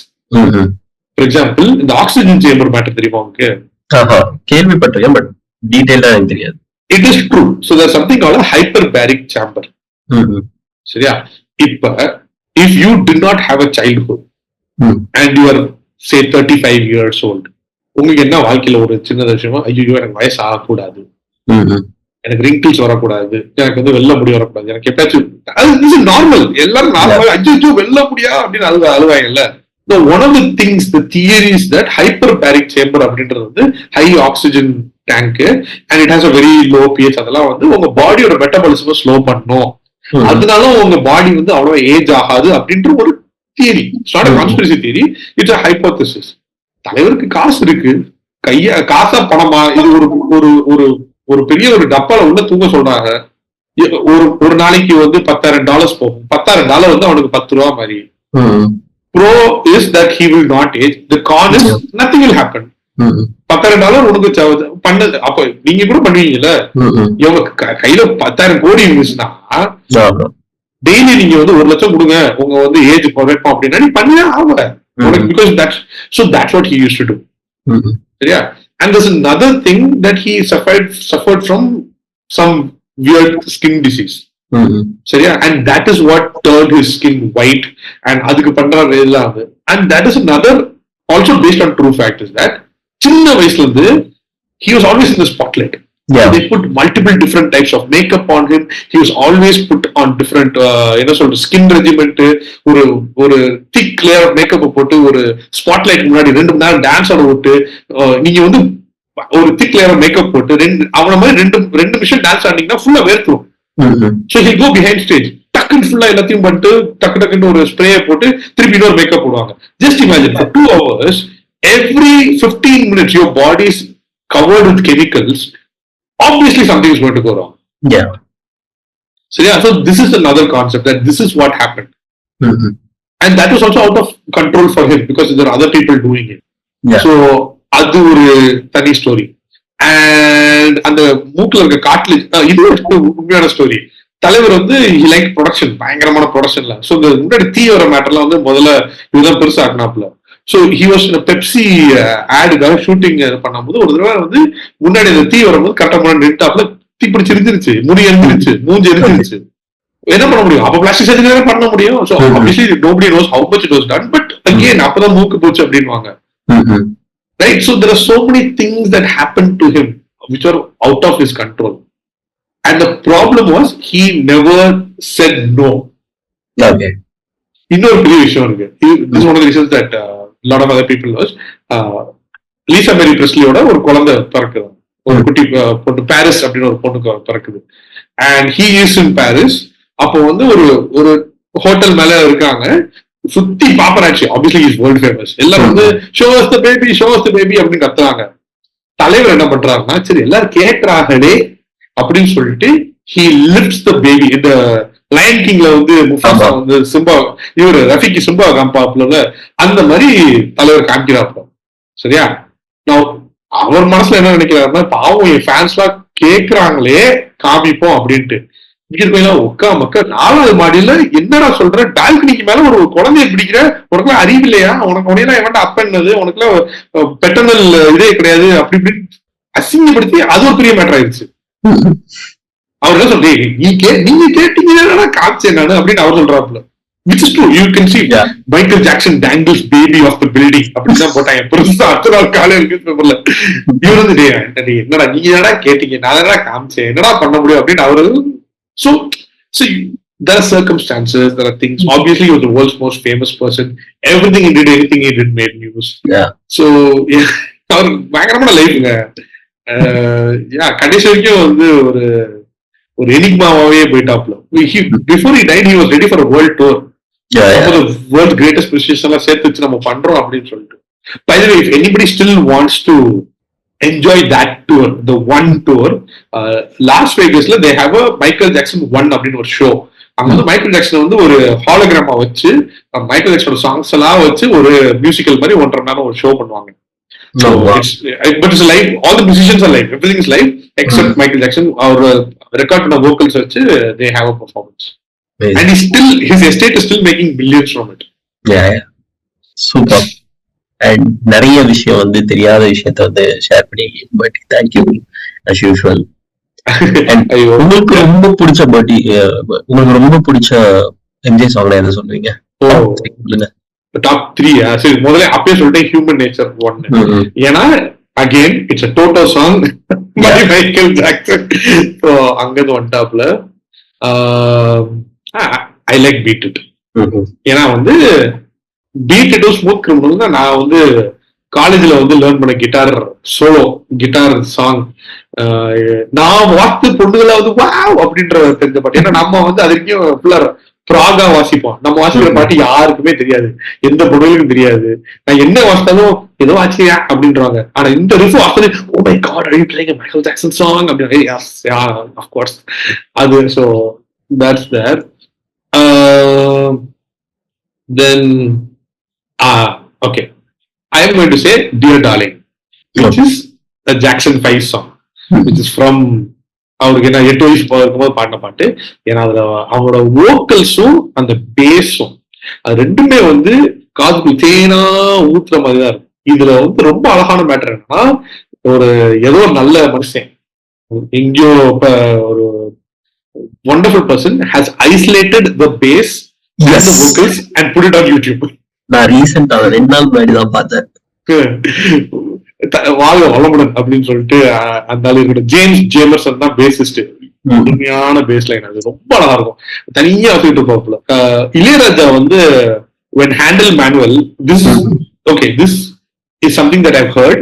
For example, இந்த ஆக்சிஜன் சேம்பர் மேட்டர் தெரியுமா உங்களுக்கு? கேள்விப்பட்டிருக்கேன், பட் டீடைலா எனக்கு தெரியாது. It is true. So there's something called a hyperbaric chamber. சரியா? இப்ப if you did not have a childhood and you are say 35 years old, உங்களுக்கு என்ன வாழ்க்கையில ஒரு சின்ன விஷயமா, ஐயோ எனக்கு வயசு ஆகக்கூடாது, எனக்கு ரிங்கிள்ஸ் வரக்கூடாது, எனக்கு வந்து வெள்ள முடி வரக்கூடாது, எனக்கு எப்பயாச்சும் நார்மல், எல்லாரும் நார்மல் ஐயோ வெள்ள முடியா அப்படின்னு அழுவாங்கல்ல. One of the things, the theory is that hyperbaric chamber அப்படின்றது வந்து high oxygen tank, and it has a very low pH. அதெல்லாம் வந்து உங்க பாடியோட மெட்டபாலிசம் ஸ்லோ பண்ணும், அதனால உங்க பாடி வந்து அவ்வளவு ஏஜ் ஆகாது அப்படின்ற ஒரு theory. It's not a conspiracy theory, it's a hypothesis. தலைவருக்கு காசு இருக்கு, காசா பணமா, இது ஒரு பெரிய ஒரு டப்பால உள்ள தூங்க சொல்றாங்க. ஒரு நாளைக்கு வந்து $10,000 போகும். $10,000 வந்து அவனுக்கு $10 மாதிரி. Pro is that he will not age. The con is nothing will happen. $10,000 உனக்கு பண்ணது. அப்ப நீங்க கூட பண்ணுவீங்கல்ல, கையில 10,000 கோடி இருந்துச்சுன்னா டெய்லி நீங்க வந்து 1 லட்சம் கொடுங்க, உங்க வந்து ஏஜ் குறைப்போம் அப்படின்னா நீ பண்ணியா ஆகல. Because that's what he used to do. சரியா? And there's another thing that he suffered from some weird skin disease. சரியா? And that is what turned his skin white. And அதுக்கு பண்ற எல்லாம் அது. And that is another also based on true fact is that சின்ன வயசுல இருந்து he was always in the spotlight. So they put multiple different types of makeup on him. He was always put on different skin regimen. ஒரு thick layer of makeup போட்டு ஒரு spotlight முன்னாடி 2 மணி நேரம் dance ஆட விட்டு நீங்க வந்து ஒரு thick layer of makeup போட்டு அவன மாதிரி 2 நிமிஷம் டான்ஸ் ஆடினீங்கன்னா ஃபுல்லா வேர்த்துரும். So he'll go behind stage, டக்குன்னு ஃபுல்லா எல்லாத்தையும் பண்ணிட்டு டக்குன்னு ஒரு ஸ்ப்ரேயை போட்டு திருப்பி இன்னொரு மேக்கப் போடுவாங்க. Just imagine for 2 hours, every 15 minutes your body is covered with chemicals. Obviously something is going to go wrong. So this is another concept, that this is what happened. And that was also out of control for him because there are other people doing it. So அது ஒரு தனி story. And அந்த மூக்குல இருக்க cartilage இது ஒரு உண்மையான story. தலைவர் வந்து he liked production, பயங்கரமான ப்ரொடக்ஷன்ல. ஸோ இந்த முன்னாடி தீ வர மேட்டர்லாம் வந்து முதல்ல இதுதான் பெருசா ஆக்கினாப்ல. ஸோ ஹி வாஸ் பெப்சி ஆடுக்காக ஷூட்டிங் பண்ணும்போது ஒரு தடவை வந்து முன்னாடி அந்த தீ வரும்போது கரெக்டா முன்னாடி நின்ட்டாப்ல தீப்பிடிச்சு எரிஞ்சிருச்சு, முடி எரிஞ்சிருச்சு, மூஞ்சி எரிஞ்சிருச்சு. என்ன பண்ண முடியும்? அப்ப பிளாஸ்டிக் சர்ஜரி பண்ண முடியும். So obviously nobody knows how much it was done, but again அப்பதான் மூக்கு போச்சு அப்படின்வாங்க. Right? So there are so many things that happened to him which are out of his control. And the problem was he never said no. Okay. இன்னொரு பெரிய விஷயம் இருக்கு. This is one of the reasons that a lot of other people was Lisa Marie பிரெஸ்லியோட ஒரு குழந்தை பிறக்குது, ஒரு குட்டி பொண்ணு, பாரிஸ் அப்படின்னு ஒரு பொண்ணுக்கு பிறக்குது. And he is in Paris. அப்போ வந்து ஒரு ஹோட்டல் மேல இருக்காங்க, சுத்தி பாப்பராட்சி, ஆப்வியஸ்லி இஸ் வேர்ல்ட் ஃபேமஸ். எல்லாரும் வந்து show as the baby, show as the baby அப்படின்னு கத்துறாங்க. தலைவர் என்ன பண்றாருன்னா, சரி எல்லாரும் கேட்கறாங்களே அப்படின்னு சொல்லிட்டு he lifts the baby. இந்த லயன் கிங்ல வந்து முஃபாசா வந்து சிம்பா, இவரு ரஃபிக்கு சிம்பா காம்பாப்ல அந்த மாதிரி தலைவர் காமிக்கிறாப்ல. சரியா? அவர் மனசுல என்ன நினைக்கிறாருன்னா, பாவம் என் ஃபேன்ஸ் எல்லாம் கேட்கறாங்களே காமிப்போம் அப்படின்ட்டு. உக்கா மக்கா 4வது மாடியில என்னடா சொல்ற, பால்கனிக்கு மேல ஒரு குழந்தைய பிடிக்கிற, உனக்குலாம் அறிவு இல்லையா, உனக்கு உடனே வேண்டாம் அப்பன்னது, உனக்குலாம் பெட்டர்னல் இதே கிடையாது அப்படி இப்படின்னு அசிங்கப்படுத்தி அது ஒரு பெரிய மேட்டர் ஆயிடுச்சு. அவர் என்ன சொல்றேன், நீங்க கேட்டீங்கன்னா காமிச்சேன் நானு அப்படின்னு அவர் சொல்றாப்புல. Which is true. You can see Michael Jackson dangles baby off the building அப்படின்னு தான் போட்டாங்க. பெருசா அடுத்த நாள் காலையில இருக்கு. இவர் வந்து என்னடா நீங்க என்னடா கேட்டீங்க, நான் என்னடா காமிச்சேன், என்னடா பண்ண முடியும் அப்படின்னு அவரு. So there are circumstances, there are things. Obviously, he was the world's most famous person. Everything he did, anything he did made news. So அவர் பயங்கரமான லைஃப்ங்க. கடைசி வரைக்கும் வந்து ஒரு எனிக்மாவே போயிட்டாப்ல. Before he died, he was ready for a world tour. The world's greatest musicians எல்லாம் சேர்த்து வச்சு நம்ம பண்றோம் அப்படின்னு சொல்லிட்டு. By the way, if anybody still wants to enjoy that tour, the one tour, Las Vegasல they have a Michael Jackson 1 அப்படின்னு ஒரு show. அங்க வந்து மைக்கேல் ஜாக்சன் வந்து ஒரு ஹாலோகிராமா வச்சு மைக்கேல் ஜாக்சனோட சாங்ஸ் எல்லாம் வச்சு ஒரு மியூசிக்கல் மாதிரி 1.5 மணி நேரம் ஒரு ஷோ பண்ணுவாங்க. So but it's live. All the musicians are live. Everything is live except Michael Jackson. Our record on the vocals வச்சு they have a performance. And his estate is still making billions from it. Super. And நிறைய விஷயம் வந்து தெரியாத விஷயத்தை வந்து share பண்ணிருக்கீங்க. But thank you as usual. உங்களுக்கு ரொம்ப பிடிச்ச உங்களுக்கு ரொம்ப பிடிச்ச எம்ஜே சாங்ல எதை சொல்றீங்க? சொல்லுங்க. டாப் 3. சரி, முதல்ல அப்பயே சொல்லிட்டேன் ஹியூமன் நேச்சர் 1. ஏன்னா again it's a Toto song by Michael Jackson. So அங்கது ஒன் டாப்ல I like Beat It. ஏன்னா வந்து பீட் இட் ஸ்மூத் கிரிமினல் தான் நான் வந்து காலேஜ்ல வந்து லேர்ன் பண்ண கிட்டார் சாங். நான் வாத்து பொண்ணுகளை வந்து வாவ் அப்படின்ற தெரிஞ்ச பாட்டு. ஏன்னா நம்ம வந்து அது வரைக்கும் ஃபுல்லா ப்ராகா வாசிப்போம். நம்ம வாசிக்கிற பாட்டு யாருக்குமே தெரியாது, எந்த பொண்ணுகளுக்கும் தெரியாது. நான் என்ன வாசித்தாலும் ஏதோ ஆச்சரியா அப்படின்றாங்க. ஆனா இந்த ரிஃப் வாசித்தது oh my god, are you playing a Michael Jackson song அப்படின்னு. yes, yeah, of course. அது so that's there. Then Okay. I am going to say Dear Darling, which is a Jackson 5 song, which is from அவருக்கு என்ன 8 வயசு இருக்கும்போது பாடின பாட்டு. ஏன்னா அதுல அவங்களோட வோக்கல்ஸும் அந்த பேஸும் அது ரெண்டுமே வந்து காதுக்கு தேனா ஊத்துற மாதிரி தான் இருக்கும். இதுல வந்து ரொம்ப அழகான மேட்டர் என்னன்னா, ஒரு ஏதோ நல்ல மனுஷன் எங்கேயோ ஒரு wonderful person has isolated the bass and the vocals and put it on YouTube. நான் ரீசெண்டா 2 நாள் முன்னாடி தான் பார்த்தேன். வாழ்க வளமுடன் அப்படின்னு சொல்லிட்டு அந்த ஜேம்ஸ் ஜேமர்சன் தான் பேசிஸ்ட். உண்மையான பேஸ் லைன் அது ரொம்ப அழகா இருக்கும். தனியா வச்சுட்டு இருப்பாப்புல. இளையராஜா வந்து when handle manual this is something that I've heard,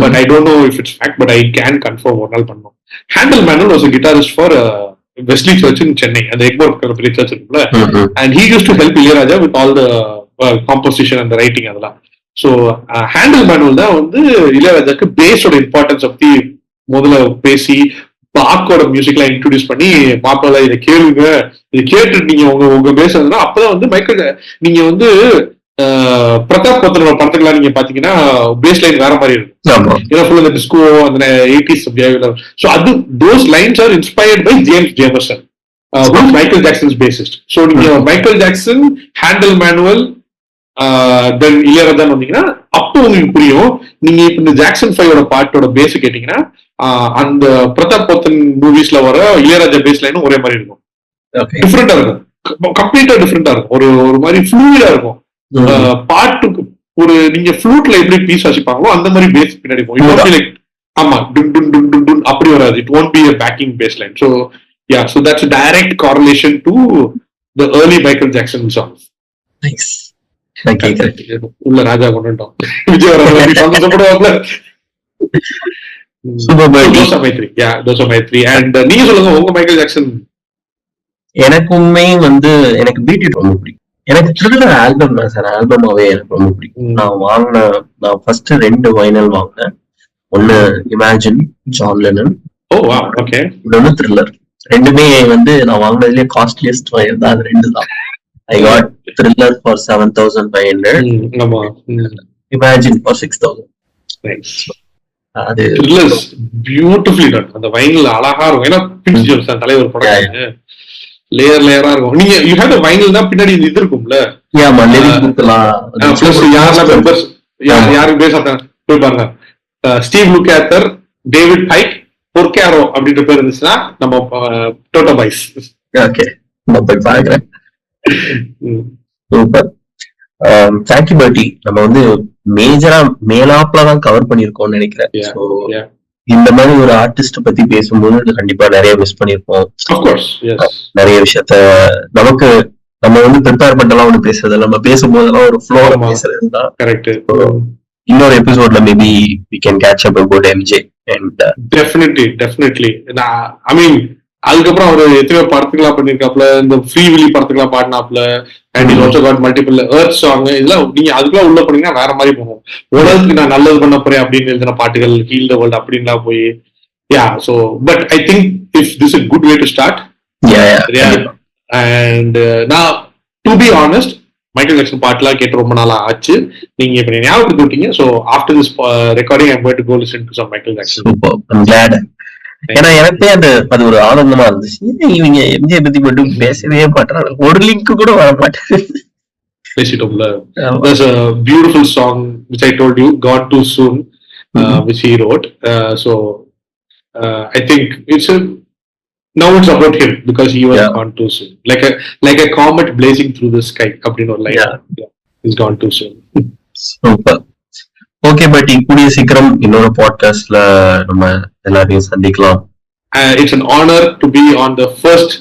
but I don't know if it's fact, but I can confirm ஒரு நாள் பண்ணோம். Handle manual was a guitarist for Wesley Church in Chennai, and the Egmont church இருக்குல்ல, and he used to help Ilayaraja with all the composition and the writing அதெல்லாம். So handle manual தான் வந்து இளையராஜாக்கு பேஸோட importance பத்தி முதல்ல பேசி பாக்கோட மியூசிக்லாம் introduce பண்ணி மாப்பிள்ள இதை கேளுங்க, இதை கேட்டுட்டு நீங்க உங்க பேசுறதுன்னா அப்பதான் வந்து மைக்கேல் நீங்க வந்து பிரதாப் போத்தனோட படத்துக்கெல்லாம் நீங்க பாத்தீங்கன்னா பேஸ் லைன் வேற மாதிரி இருக்கும். ஏன்னா ஃபுல் அந்த டிஸ்கோ அந்த 80s பிஹேவியர். ஸோ அது those lines are inspired by James Jamerson, Michael Jackson's bassist. So நீங்க Michael Jackson handle manual then இளையராஜான்னு வந்தீங்கன்னா அப்போ உங்களுக்கு புரியும். நீங்க இப்ப இந்த ஜாக்சன் 5 பாட்டோட பேஸ் கேட்டீங்கன்னா அந்த பிரதாப் போத்தன் மூவிஸ்ல வர இளையராஜா பேஸ் லைனும் ஒரே மாதிரி இருக்கும். டிஃப்ரெண்டா இருக்கும், கம்ப்ளீட்டா டிஃப்ரெண்டா இருக்கும். ஒரு மாதிரி ஃப்ளூயிடா இருக்கும். பாட்டுக்கு ஒரு நீங்க ஃப்ளூட்ல எப்படி பீஸ் வாசிப்பாங்களோ அந்த மாதிரி பேஸ் பின்னாடி போகும். ஆமா, டுன் டுன் டுன் டுன் டுன் அப்படி வராது. It won't be a backing bass line. So yeah, so that's a direct correlation to the early Michael Jackson songs. Nice. உள்ள ராஜா கொண்டுட்டோம். விஜய் சந்தோஷப்படுவாப்ல. நீங்க சொல்லுங்க உங்க மைக்கேல் ஜாக்சன். எனக்கு உண்மையும் வந்து எனக்கு பீட் ரொம்ப பிடிக்கும். எனக்கு த்ரில்லர் ஆல்பம் தான் சார், ஆல்பமாவே எனக்கு ரொம்ப பிடிக்கும். நான் ஃபர்ஸ்ட் 2 வைனல் வாங்கினேன். ஒன்னு இமேஜின் ஜான் லெனன், இன்னொன்னு த்ரில்லர். ரெண்டுமே வந்து நான் வாங்கினதுலயே காஸ்ட்லியஸ்ட் வைனல் தான் அது 2 தான். I got Thriller for 7,500. Imagine for 6,000. Nice. அது Thriller beautifully done. அந்த வைனில் அழகா இருக்கும். ஏன்னா பின்ஸ் ஜோன்சன் தலைவர் படம் லேயரா இருக்கும். நீங்க you have the vinyl தான் பின்னாடி இது இருக்கும்ல. ஆமா, லிரிக் புக்லாம் ப்ளஸ் யாரெல்லாம் மெம்பர்ஸ் யாருக்கு பேசாத போய் பாருங்க. ஸ்டீவ் லுகேத்தர், டேவிட் பைக், பொர்கேரோ அப்படின்ற பேர் இருந்துச்சுன்னா நம்ம டோட்டோ பாய்ஸ். ஓகே, நான் போய் பாக்குறேன். சூப்பர். தேங்க்யூ பர்ட்டி. நம்ம வந்து மேஜரா மேலாப்லதான் கவர் பண்ணிருக்கோம்னு நினைக்கிறேன். இந்த மாதிரி ஒரு ஆர்டிஸ்ட் பத்தி பேசும்போது கண்டிப்பா நிறைய மிஸ் பண்ணிருப்போம். நிறைய விஷயத்த நம்ம வந்து ப்ரிப்பேர் பண்ணலாம் ஒண்ணு பேசுறது, நம்ம பேசும்போதெல்லாம் ஒரு ஃப்ளோல பேசுறதுதான் கரெக்ட். இன்னொரு எபிசோட்ல maybe we can catch up about MJ and definitely I mean அதுக்கப்புறம் அவர் எத்தனையோ படத்துக்கெல்லாம் பண்ணிருக்காப்ல, இந்த ஃப்ரீ வில்லி படத்துக்கெல்லாம் பாடினாப்ல, and it also got multiple earth song. இதெல்லாம் நீங்க அதுக்குள்ள உள்ள போனீங்கன்னா வேற மாதிரி போகும். உலகத்துக்கு நான் நல்லது பண்ண போறேன் அப்படின்னு எழுதின பாட்டுகள், ஹீல் தி வேர்ல்ட் அப்படின்லாம் போய் so but I think if this is good way to start. And நான் to be honest Michael Jackson பாட்டுலாம் கேட்டு ரொம்ப நாளா ஆச்சு. நீங்க இப்ப ஞாபகப்படுத்தி விட்டீங்க. So after this recording I am going to go listen to some Michael Jackson. ஏன்னா எனக்கே அது ஒரு ஆனந்தமா இருந்துச்சு. இவங்க எம்ஜிஐ பத்தி மட்டும் பேசவே மாட்டாங்க, ஒரு லிங்க் கூட வர மாட்டாங்க. பேசிட்டோம்ல. There's a beautiful song which I told you, Gone Too Soon, which he wrote. So I think now it's about him because he was gone too soon, like a comet blazing through the sky. அப்படினு ஒரு line. He's gone too soon. Super. Okay but கூடிய சீக்கிரம் இன்னொரு பாட்காஸ்ட்ல நம்ம எல்லாரையும் சந்திக்கலாம். It's an honor to be on the first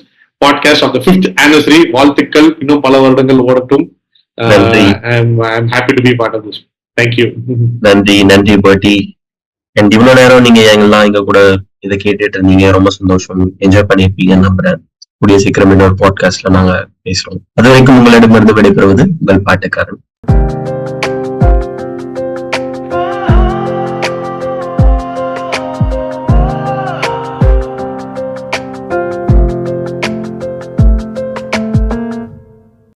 podcast of the 5th anniversary. வாழ்த்துக்கள், இன்னும் பல வருடங்கள் ஓடட்டும். I'm happy to be part of this. Thank you. நன்றி பர்ட்டி. அண்ட் இவ்வளவு நேரம் நீங்க எங்கெல்லாம் இங்க கூட இதை கேட்டுட்டு இருந்தீங்க, ரொம்ப சந்தோஷம். என்ஜாய் பண்ணிருப்பீங்கன்னு நம்புறேன். கூடிய சீக்கிரம் இன்னொரு பாட்காஸ்ட்ல நாங்க பேசுறோம். அது வரைக்கும் உங்களிடமிருந்து விடைபெறுவது உங்கள் பாட்டுக்காரன்.